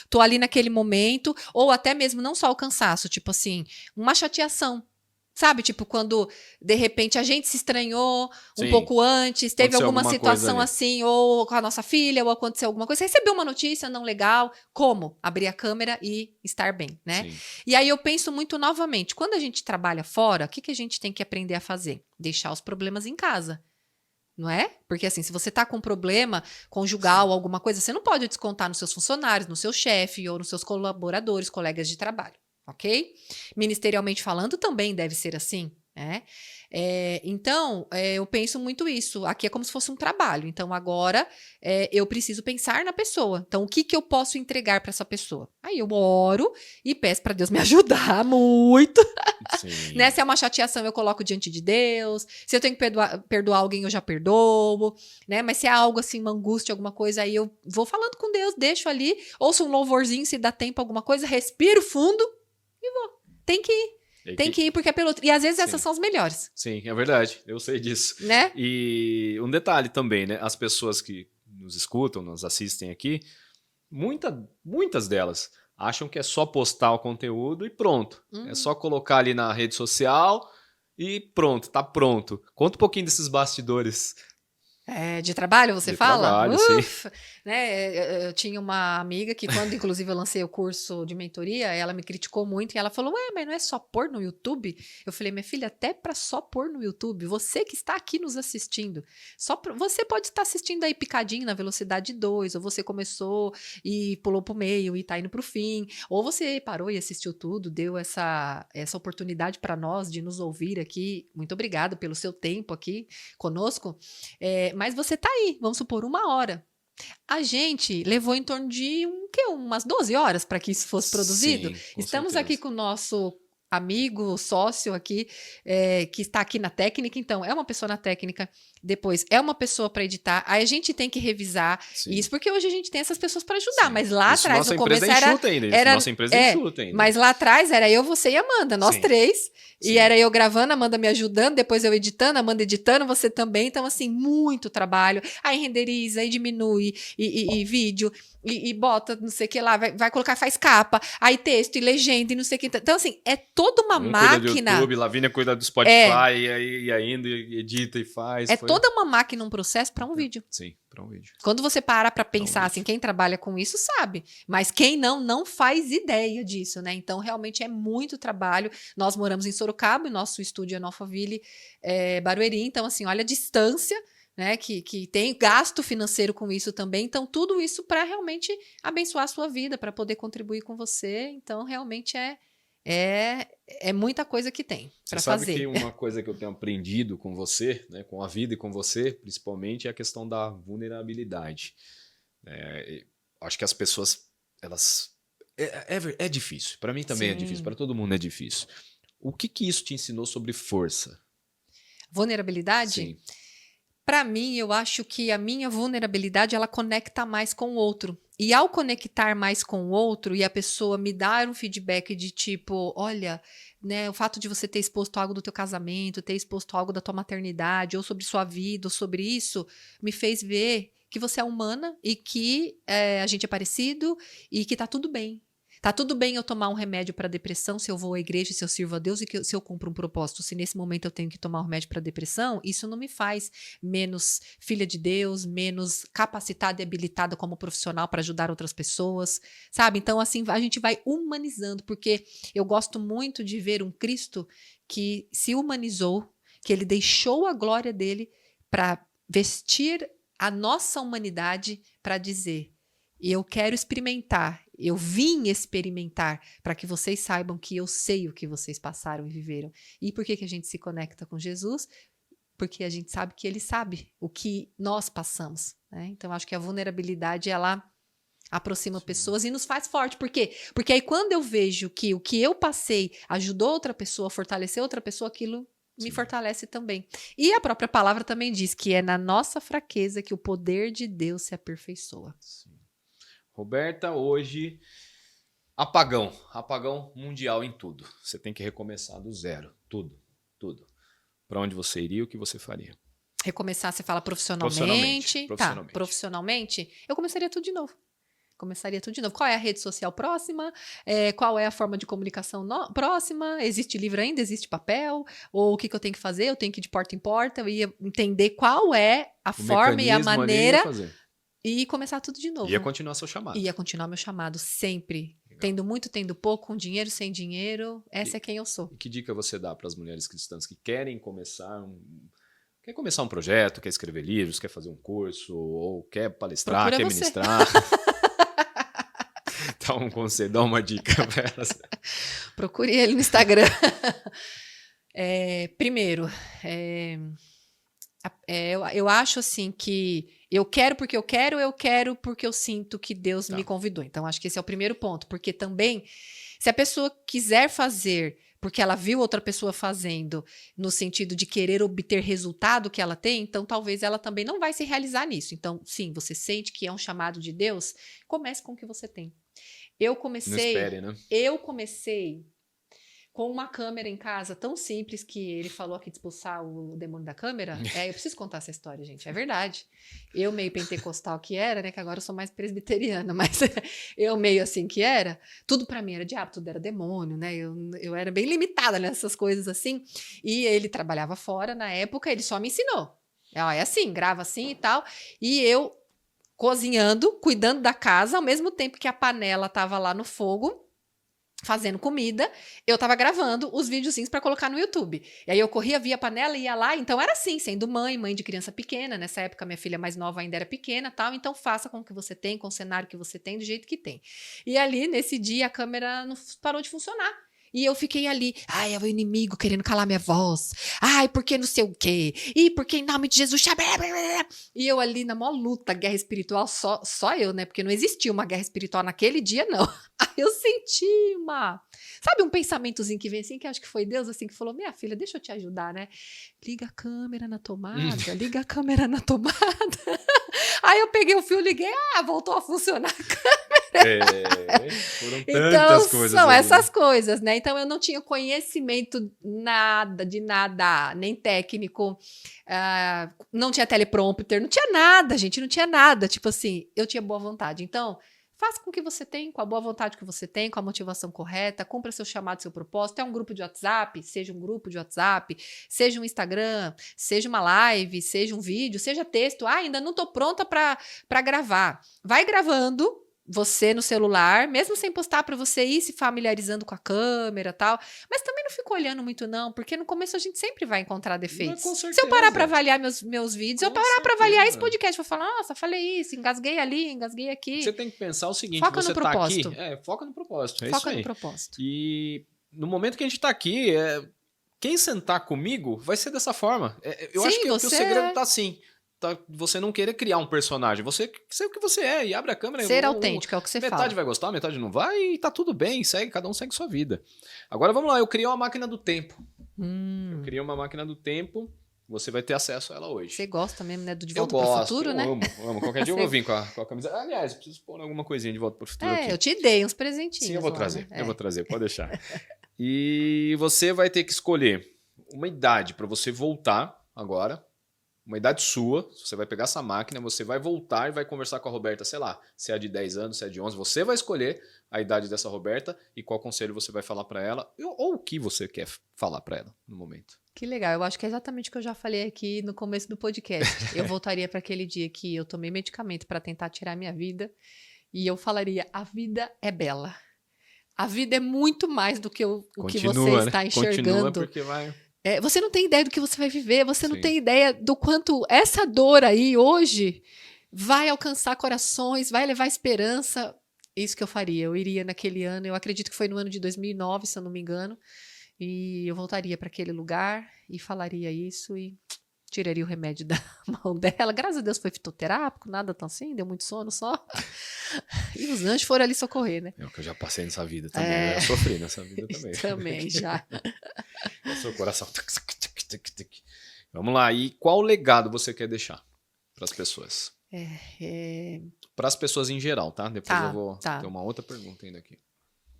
tô ali naquele momento, ou até mesmo não só o cansaço, tipo assim, uma chateação. Sabe, tipo, quando de repente a gente se estranhou um Sim. pouco antes, teve Aconteceu alguma alguma coisa situação ali. assim, ou com a nossa filha, ou aconteceu alguma coisa, você recebeu uma notícia não legal, como? Abrir a câmera e estar bem, né? Sim. E aí eu penso muito novamente, quando a gente trabalha fora, o que a gente tem que aprender a fazer? Deixar os problemas em casa. Não é? Porque assim, se você tá com um problema conjugal, alguma coisa, você não pode descontar nos seus funcionários, no seu chefe ou nos seus colaboradores, colegas de trabalho, ok? Ministerialmente falando, também deve ser assim, né? Então, eu penso muito isso. Aqui é como se fosse um trabalho. Então, agora eu preciso pensar na pessoa. Então, o que eu posso entregar para essa pessoa? Aí eu oro e peço para Deus me ajudar muito. Sim. Né? Se é uma chateação, eu coloco diante de Deus. Se eu tenho que perdoar alguém, eu já perdoo. Né? Mas se é algo assim, uma angústia, alguma coisa, aí eu vou falando com Deus, deixo ali, ouço um louvorzinho, se dá tempo, alguma coisa, respiro fundo e vou. Tem que ir. Tem que ir, porque é pelo outro. E às vezes essas são as melhores. Sim, é verdade. Eu sei disso. Né? E um detalhe também, né? As pessoas que nos escutam, nos assistem aqui, muitas delas acham que é só postar o conteúdo e pronto. É só colocar ali na rede social e pronto, tá pronto. Conta um pouquinho desses bastidores. De trabalho, você De fala? trabalho, sim. Né? Eu tinha uma amiga que, quando inclusive eu lancei o curso de mentoria, ela me criticou muito e ela falou: Ué, mas não é só pôr no YouTube? Eu falei: Minha filha, até para só pôr no YouTube, você que está aqui nos assistindo, você pode estar assistindo aí picadinho na velocidade 2, ou você começou e pulou pro meio e tá indo pro fim, ou você parou e assistiu tudo, deu essa oportunidade para nós de nos ouvir aqui. Muito obrigada pelo seu tempo aqui conosco. Mas você tá aí, vamos supor, 1 hora. A gente levou em torno de umas 12 horas para que isso fosse produzido. Sim, com Estamos certeza. aqui com o nosso amigo, sócio aqui, que está aqui na técnica. Então, é uma pessoa na técnica, depois é uma pessoa para editar. Aí a gente tem que revisar isso, porque hoje a gente tem essas pessoas para ajudar. Sim. Mas lá Isso atrás, nossa no começo empresa é enxuta ainda. Nossa empresa é enxuta ainda. Mas lá atrás era eu, você e Amanda, nós Sim. 3. Sim. E era eu gravando, a Amanda me ajudando, depois eu editando, a Amanda editando, você também. Então, assim, muito trabalho. Aí renderiza, aí diminui, e vídeo, e bota não sei o que lá, vai colocar, faz capa, aí texto e legenda e não sei o que. Então, assim, é toda uma máquina. Cuida do YouTube, Lavínia cuida do Spotify, e aí ainda edita e faz. Toda uma máquina, um processo para um vídeo. Sim, para um vídeo. Quando você para pensar assim, quem trabalha com isso sabe, mas quem não faz ideia disso, né? Então, realmente é muito trabalho. Nós moramos em Sorocaba, e nosso estúdio é no Alphaville, Barueri. Então, assim, olha a distância, né? Que tem gasto financeiro com isso também. Então, tudo isso para realmente abençoar a sua vida, para poder contribuir com você. Então, realmente é muita coisa que tem para fazer. Você sabe que uma coisa que eu tenho aprendido com você, né, com a vida e com você, principalmente, é a questão da vulnerabilidade. Acho que as pessoas, elas... É difícil. Para mim também é difícil. Para todo mundo é difícil. O que isso te ensinou sobre força? Vulnerabilidade? Sim. Para mim, eu acho que a minha vulnerabilidade, ela conecta mais com o outro. E ao conectar mais com o outro e a pessoa me dar um feedback de tipo, olha, né, o fato de você ter exposto algo do teu casamento, ter exposto algo da tua maternidade, ou sobre sua vida, ou sobre isso, me fez ver que você é humana e que a gente é parecido e que tá tudo bem. Tá tudo bem eu tomar um remédio para depressão se eu vou à igreja, se eu sirvo a Deus e se eu cumpro um propósito. Se nesse momento eu tenho que tomar um remédio para depressão, isso não me faz menos filha de Deus, menos capacitada e habilitada como profissional para ajudar outras pessoas, sabe? Então, assim, a gente vai humanizando, porque eu gosto muito de ver um Cristo que se humanizou, que ele deixou a glória dele para vestir a nossa humanidade para dizer E eu quero experimentar. Eu vim experimentar para que vocês saibam que eu sei o que vocês passaram e viveram. E por que a gente se conecta com Jesus? Porque a gente sabe que ele sabe o que nós passamos, né? Então, acho que a vulnerabilidade, ela aproxima pessoas e nos faz forte. Por quê? Porque aí quando eu vejo que o que eu passei ajudou outra pessoa, fortaleceu outra pessoa, aquilo me fortalece também. E a própria palavra também diz que é na nossa fraqueza que o poder de Deus se aperfeiçoa. Sim. Roberta, hoje, apagão mundial em tudo. Você tem que recomeçar do zero, tudo. Para onde você iria, o que você faria? Recomeçar, você fala profissionalmente. Profissionalmente. Tá, profissionalmente, eu começaria tudo de novo. Qual é a rede social próxima? Qual é a forma de comunicação próxima? Existe livro ainda? Existe papel? Ou o que eu tenho que fazer? Eu tenho que ir de porta em porta? Eu ia entender qual é a forma e a maneira e começar tudo de novo. Ia continuar seu chamado. Ia continuar meu chamado sempre. Legal. Tendo muito, tendo pouco, com dinheiro, sem dinheiro. Essa é quem eu sou. E que dica você dá para as mulheres cristãs que querem começar um projeto, quer escrever livros, quer fazer um curso, ou quer palestrar, quer ministrar? Dá um conselho, dá uma dica para elas. Procure ele no Instagram. Primeiro, eu acho assim que eu quero porque eu quero porque eu sinto que Deus me convidou. Então, acho que esse é o primeiro ponto. Porque também, se a pessoa quiser fazer porque ela viu outra pessoa fazendo, no sentido de querer obter resultado que ela tem, então talvez ela também não vai se realizar nisso. Então, sim, você sente que é um chamado de Deus, comece com o que você tem. Eu comecei, não espere, né? Eu comecei com uma câmera em casa tão simples que ele falou aqui de expulsar o demônio da câmera. Eu preciso contar essa história, gente. É verdade. Eu meio pentecostal que era, né? Que agora eu sou mais presbiteriana, mas eu meio assim que era. Tudo pra mim era diabo, tudo era demônio, né? Eu era bem limitada nessas coisas assim. E ele trabalhava fora na época, ele só me ensinou. É assim, grava assim e tal. E eu cozinhando, cuidando da casa, ao mesmo tempo que a panela tava lá no fogo, fazendo comida, eu tava gravando os videozinhos para colocar no YouTube. E aí eu corria, via a panela e ia lá. Então era assim, sendo mãe de criança pequena. Nessa época, minha filha mais nova ainda era pequena, tal. Então faça com o que você tem, com o cenário que você tem, do jeito que tem. E ali, nesse dia, a câmera não parou de funcionar. E eu fiquei ali, é o inimigo querendo calar minha voz. Porque não sei o quê. E porque em nome de Jesus... E eu ali na maior luta, guerra espiritual, só eu, né? Porque não existia uma guerra espiritual naquele dia, não. Aí eu senti sabe, um pensamentozinho que vem assim, que acho que foi Deus assim que falou, minha filha, deixa eu te ajudar, né? Liga a câmera na tomada, liga a câmera na tomada. Aí eu peguei o fio, liguei, voltou a funcionar a câmera. Foram tantas coisas. São essas coisas, né? Então eu não tinha conhecimento de nada, nem técnico, não tinha teleprompter, não tinha nada, gente, não tinha nada. Tipo assim, eu tinha boa vontade. Então, faça com o que você tem, com a boa vontade que você tem, com a motivação correta, cumpra seu chamado, seu propósito. É um grupo de WhatsApp, seja um grupo de WhatsApp, seja um Instagram, seja uma live, seja um vídeo, seja texto. Ainda não tô pronta para gravar. Vai gravando você no celular, mesmo sem postar, para você ir se familiarizando com a câmera e tal. Mas também não fico olhando muito não, porque no começo a gente sempre vai encontrar defeitos. Se eu parar para avaliar meus vídeos, eu parar para avaliar esse podcast, vou falar, nossa, falei isso, engasguei ali, engasguei aqui. Você tem que pensar o seguinte, foca você no propósito. Tá aqui, foca no propósito, foca isso aí. No propósito. E no momento que a gente tá aqui, quem sentar comigo vai ser dessa forma. Eu Sim, acho que o segredo tá assim. Você não querer criar um personagem, você ser o que você é e abre a câmera. Ser autêntico, é o que você fala. Metade vai gostar, metade não vai e tá tudo bem, cada um segue sua vida. Agora vamos lá, eu criei uma máquina do tempo. Eu criei uma máquina do tempo, você vai ter acesso a ela hoje. Você gosta mesmo, né, do De Volta para o Futuro, né? Eu amo. Qualquer dia eu vou vir com a camisa. Aliás, eu preciso pôr alguma coisinha de Volta para o Futuro aqui. Eu te dei uns presentinhos. Sim, eu vou trazer, né? Eu vou trazer, pode deixar. E você vai ter que escolher uma idade para você voltar agora. Uma idade sua, você vai pegar essa máquina, você vai voltar e vai conversar com a Roberta, sei lá, se é de 10 anos, se é de 11, você vai escolher a idade dessa Roberta e qual conselho você vai falar para ela, ou o que você quer falar para ela no momento. Que legal, eu acho que é exatamente o que eu já falei aqui no começo do podcast. Eu voltaria para aquele dia que eu tomei medicamento para tentar tirar minha vida e eu falaria, a vida é bela. A vida é muito mais do que o que você está enxergando. Continua porque vai... Você não tem ideia do que você vai viver, você não tem ideia do quanto essa dor aí hoje vai alcançar corações, vai levar esperança. Isso que eu faria. Eu iria naquele ano, eu acredito que foi no ano de 2009, se eu não me engano, e eu voltaria para aquele lugar e falaria isso e tiraria o remédio da mão dela. Graças a Deus foi fitoterápico, nada tão assim, deu muito sono só. E os anjos foram ali socorrer, né? É o que eu já passei nessa vida também. Eu já sofri nessa vida também. Também, já. O seu coração. Vamos lá. E qual legado você quer deixar para as pessoas? Para as pessoas em geral, tá? Depois eu vou ter uma outra pergunta ainda aqui.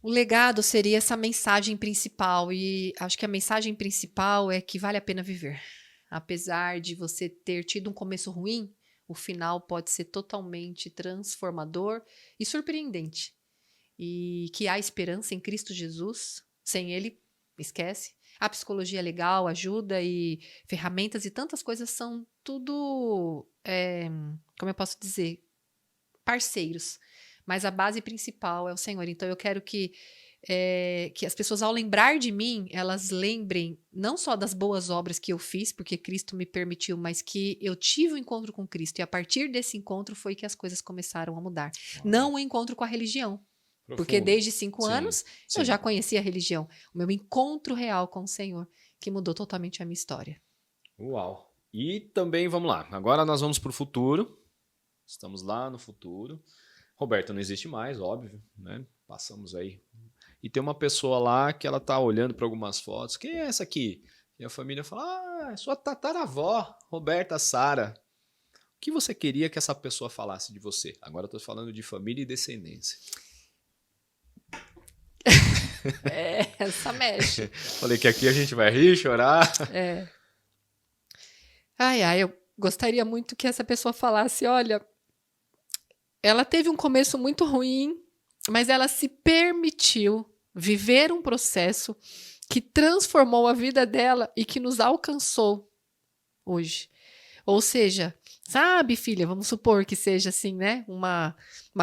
O legado seria essa mensagem principal. E acho que a mensagem principal é que vale a pena viver. Apesar de você ter tido um começo ruim, o final pode ser totalmente transformador e surpreendente. E que há esperança em Cristo Jesus. Sem Ele, esquece. A psicologia é legal, ajuda e ferramentas e tantas coisas são tudo, como eu posso dizer, parceiros. Mas a base principal é o Senhor. Então eu quero que as pessoas, ao lembrar de mim, elas lembrem não só das boas obras que eu fiz, porque Cristo me permitiu, mas que eu tive um encontro com Cristo. E a partir desse encontro foi que as coisas começaram a mudar. Não o encontro com a religião. Profundo. Porque desde 5 anos eu já conhecia a religião. O meu encontro real com o Senhor, que mudou totalmente a minha história. Uau! E também, vamos lá, agora nós vamos para o futuro. Estamos lá no futuro. Roberta não existe mais, óbvio, né? Passamos aí. E tem uma pessoa lá que ela tá olhando para algumas fotos. Quem é essa aqui? E a família fala, é sua tataravó, Roberta Sara. O que você queria que essa pessoa falasse de você? Agora eu tô falando de família e descendência. Essa mexe. Falei que aqui a gente vai rir, chorar. Eu gostaria muito que essa pessoa falasse, olha, ela teve um começo muito ruim, mas ela se permitiu viver um processo que transformou a vida dela e que nos alcançou hoje. Ou seja, sabe, filha, vamos supor que seja assim, né? Uma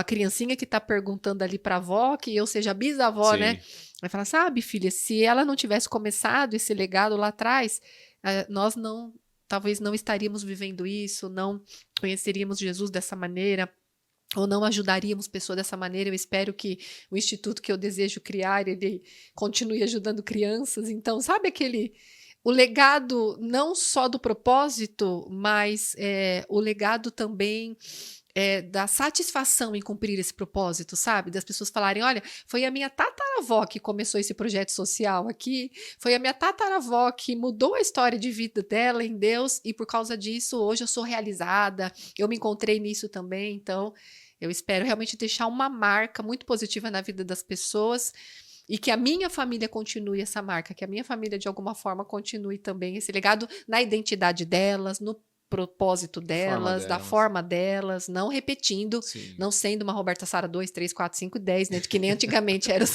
criancinha que está perguntando ali para a avó, que eu seja bisavó, né? Vai falar, sabe, filha, se ela não tivesse começado esse legado lá atrás, nós talvez não estaríamos vivendo isso, não conheceríamos Jesus dessa maneira, ou não ajudaríamos pessoas dessa maneira. Eu espero que o instituto que eu desejo criar, ele continue ajudando crianças. Então, sabe o legado não só do propósito, mas o legado também da satisfação em cumprir esse propósito, sabe? Das pessoas falarem, olha, foi a minha tataravó que começou esse projeto social aqui, foi a minha tataravó que mudou a história de vida dela em Deus e por causa disso hoje eu sou realizada, eu me encontrei nisso também. Então eu espero realmente deixar uma marca muito positiva na vida das pessoas e que a minha família continue essa marca, que a minha família de alguma forma continue também esse legado na identidade delas, no propósito delas, da forma delas, não repetindo, não sendo uma Roberta Sara 2, 3, 4, 5, 10, né? De que nem antigamente era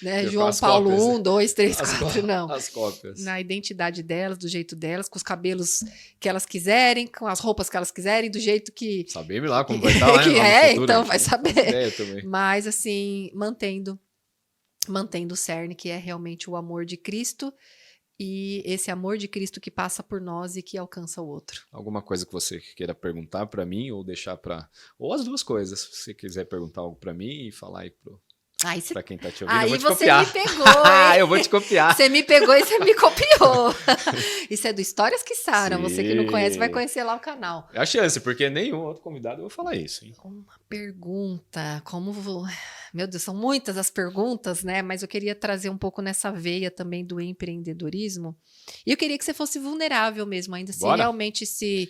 né, João Paulo cópias, 1, 2, 3, 4, não. As cópias. Na identidade delas, do jeito delas, com os cabelos que elas quiserem, com as roupas que elas quiserem, do jeito que... Sabemos lá como vai estar, né? Que futuro, então vai saber. Mas assim, mantendo o cerne, que é realmente o amor de Cristo, e esse amor de Cristo que passa por nós e que alcança o outro. Alguma coisa que você queira perguntar para mim ou deixar ou as duas coisas, se você quiser perguntar algo para mim e falar aí para quem tá te ouvindo, eu vou te copiar. Aí você me pegou, hein? Eu vou te copiar. Você me pegou e você me copiou. Isso é do Histórias que Saram. Você que não conhece vai conhecer lá o canal. É a chance, porque nenhum outro convidado eu vou falar isso, hein? Uma pergunta, Meu Deus, são muitas as perguntas, né? Mas eu queria trazer um pouco nessa veia também do empreendedorismo. E eu queria que você fosse vulnerável mesmo, ainda se realmente se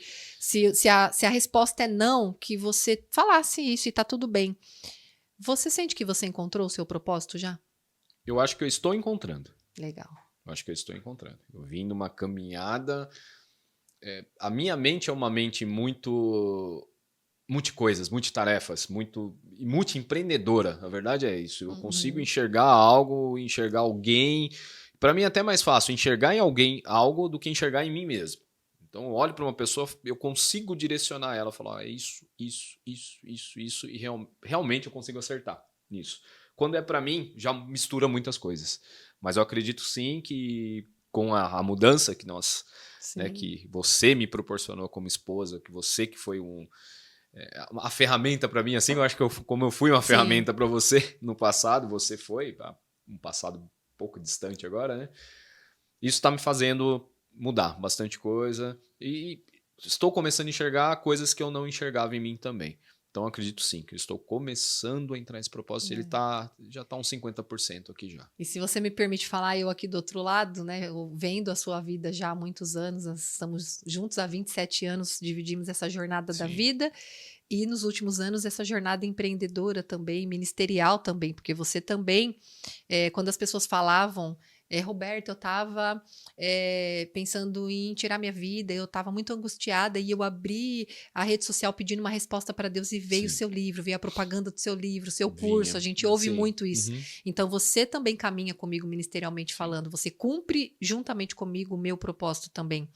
a resposta é não, que você falasse isso e tá tudo bem. Você sente que você encontrou o seu propósito já? Eu acho que eu estou encontrando. Legal. Eu acho que eu estou encontrando. Eu vim numa caminhada... a minha mente é uma mente muito... multicoisas, multitarefas, multi-empreendedora. A verdade é isso. Eu consigo enxergar algo, enxergar alguém. Para mim é até mais fácil enxergar em alguém algo do que enxergar em mim mesmo. Então eu olho para uma pessoa, eu consigo direcionar ela, falar isso, e realmente eu consigo acertar nisso. Quando é para mim, já mistura muitas coisas. Mas eu acredito sim que com a mudança que que você me proporcionou como esposa, que você que foi a ferramenta para mim, assim, eu acho que como eu fui uma Sim. ferramenta para você no passado, você foi, um passado um pouco distante agora, né? Isso está me fazendo mudar bastante coisa e estou começando a enxergar coisas que eu não enxergava em mim também. Então acredito sim que eu estou começando a entrar nesse propósito, ele já está uns 50% aqui já. E se você me permite falar, eu aqui do outro lado, né, eu vendo a sua vida já há muitos anos, nós estamos juntos há 27 anos, dividimos essa jornada da vida, e nos últimos anos essa jornada empreendedora também, ministerial também, porque você também, quando as pessoas falavam, Roberto, eu estava pensando em tirar minha vida, eu estava muito angustiada e eu abri a rede social pedindo uma resposta para Deus e veio o seu livro, veio a propaganda do seu livro, o seu curso, a gente ouve muito isso. Então você também caminha comigo ministerialmente falando, você cumpre juntamente comigo o meu propósito também.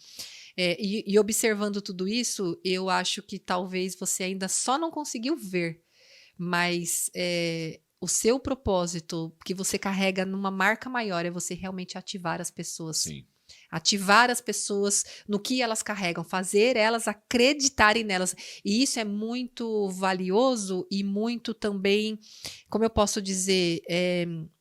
E observando tudo isso, eu acho que talvez você ainda só não conseguiu ver, mas o seu propósito que você carrega numa marca maior é você realmente ativar as pessoas. Sim. Ativar as pessoas no que elas carregam, fazer elas acreditarem nelas. E isso é muito valioso e muito também, como eu posso dizer,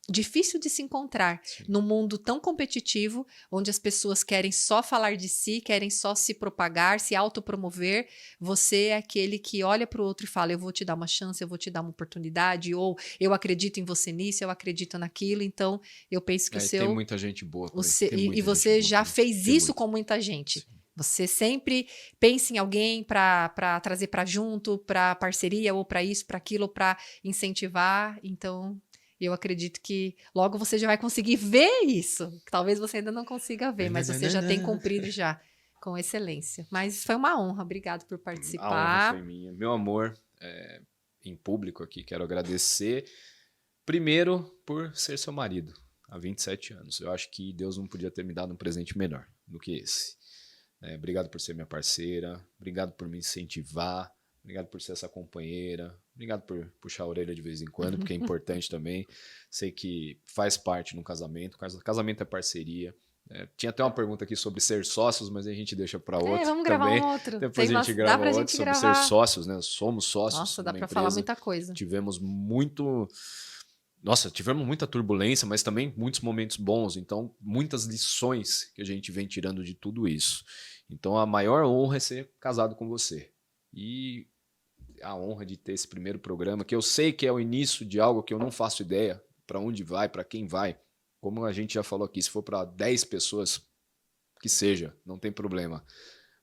difícil de se encontrar num mundo tão competitivo, onde as pessoas querem só falar de si, querem só se propagar, se autopromover. Você é aquele que olha para o outro e fala, eu vou te dar uma chance, eu vou te dar uma oportunidade, ou eu acredito em você nisso, eu acredito naquilo. Então, eu penso que o seu... Tem muita gente boa. E você já fez isso com muita gente. Sim. Você sempre pensa em alguém para trazer para junto, para parceria, ou para isso, para aquilo, para incentivar. Então, eu acredito que logo você já vai conseguir ver isso. Talvez você ainda não consiga ver, mas você já tem cumprido já com excelência. Mas foi uma honra. Obrigado por participar. A honra foi minha. Meu amor, em público aqui, quero agradecer primeiro por ser seu marido há 27 anos. Eu acho que Deus não podia ter me dado um presente melhor do que esse. Obrigado por ser minha parceira, obrigado por me incentivar, obrigado por ser essa companheira, obrigado por puxar a orelha de vez em quando, porque é importante também. Sei que faz parte no casamento, casamento é parceria. Tinha até uma pergunta aqui sobre ser sócios, mas a gente deixa para outro. Vamos gravar um outro. Depois a gente grava outro sobre ser sócios, né? Somos sócios. Nossa, dá para falar muita coisa. Tivemos muita turbulência, mas também muitos momentos bons. Então, muitas lições que a gente vem tirando de tudo isso. Então, a maior honra é ser casado com você. E a honra de ter esse primeiro programa, que eu sei que é o início de algo que eu não faço ideia para onde vai, para quem vai. Como a gente já falou aqui, se for para 10 pessoas, que seja, não tem problema.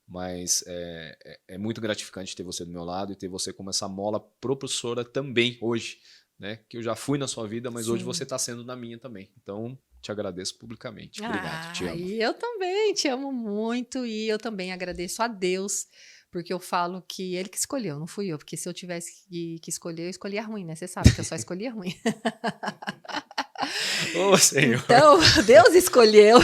Mas é muito gratificante ter você do meu lado e ter você como essa mola propulsora também hoje. Né? Que eu já fui na sua vida, mas hoje você está sendo na minha também. Então, te agradeço publicamente. Obrigado, te amo. E eu também te amo muito e eu também agradeço a Deus, porque eu falo que ele que escolheu, não fui eu, porque se eu tivesse que escolher, eu escolhia ruim, né? Você sabe que eu só escolhia ruim. Ô, Senhor. Então, Deus escolheu.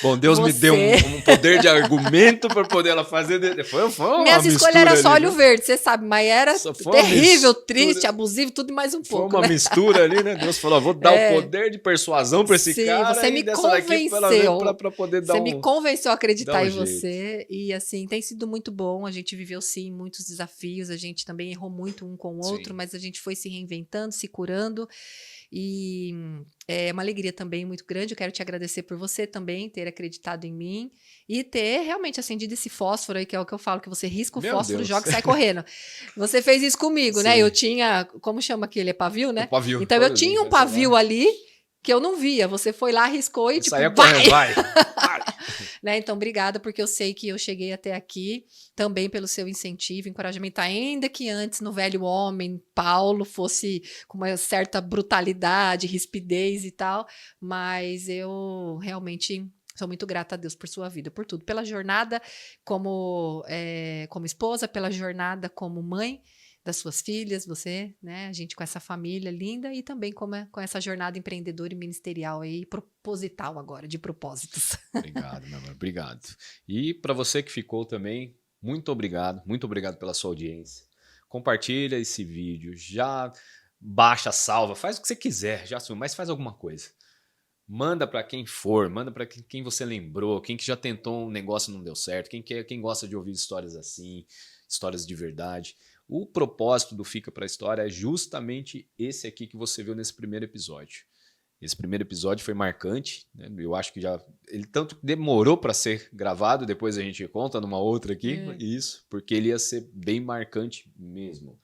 Bom, Deus me deu um poder de argumento para poder ela fazer. Foi uma Minhas escolhas eram só olho verde, você sabe, mas era terrível, triste, abusivo, tudo e mais um pouco. Foi uma mistura ali, né? Deus falou: vou dar o poder de persuasão para esse cara. Você me convenceu. Para poder dar me convenceu a acreditar em você. E assim, tem sido muito bom. A gente viveu, sim, muitos desafios. A gente também errou muito um com o outro, mas a gente foi se reinventando, se curando. E é uma alegria também muito grande. Eu quero te agradecer por você também ter acreditado em mim e ter realmente acendido esse fósforo aí, que é o que eu falo, que você risca o fósforo, joga e sai correndo. Você fez isso comigo, né? Eu tinha, como chama aquele? É pavio, né? Pavio. Então eu tinha um pavio ali que eu não via. Você foi lá, riscou e tipo, saia correndo, vai. Né? Então, obrigada, porque eu sei que eu cheguei até aqui também pelo seu incentivo, encorajamento, ainda que antes no velho homem, Paulo, fosse com uma certa brutalidade, rispidez e tal, mas eu realmente sou muito grata a Deus por sua vida, por tudo, pela jornada como esposa, pela jornada como mãe das suas filhas, você, né, a gente com essa família linda e também com essa jornada empreendedora e ministerial aí, proposital agora, de propósitos. Obrigado, meu amor, obrigado. E para você que ficou também, muito obrigado pela sua audiência. Compartilha esse vídeo, já baixa, salva, faz o que você quiser, mas faz alguma coisa. Manda para quem for, manda para quem você lembrou, quem que já tentou um negócio e não deu certo, quem gosta de ouvir histórias assim, histórias de verdade. O propósito do Fica para a História é justamente esse aqui que você viu nesse primeiro episódio. Esse primeiro episódio foi marcante, né? Eu acho que ele tanto demorou para ser gravado, depois a gente conta numa outra aqui, isso, porque ele ia ser bem marcante mesmo.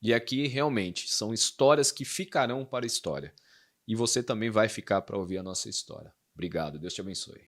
E aqui realmente são histórias que ficarão para a história. E você também vai ficar para ouvir a nossa história. Obrigado, Deus te abençoe.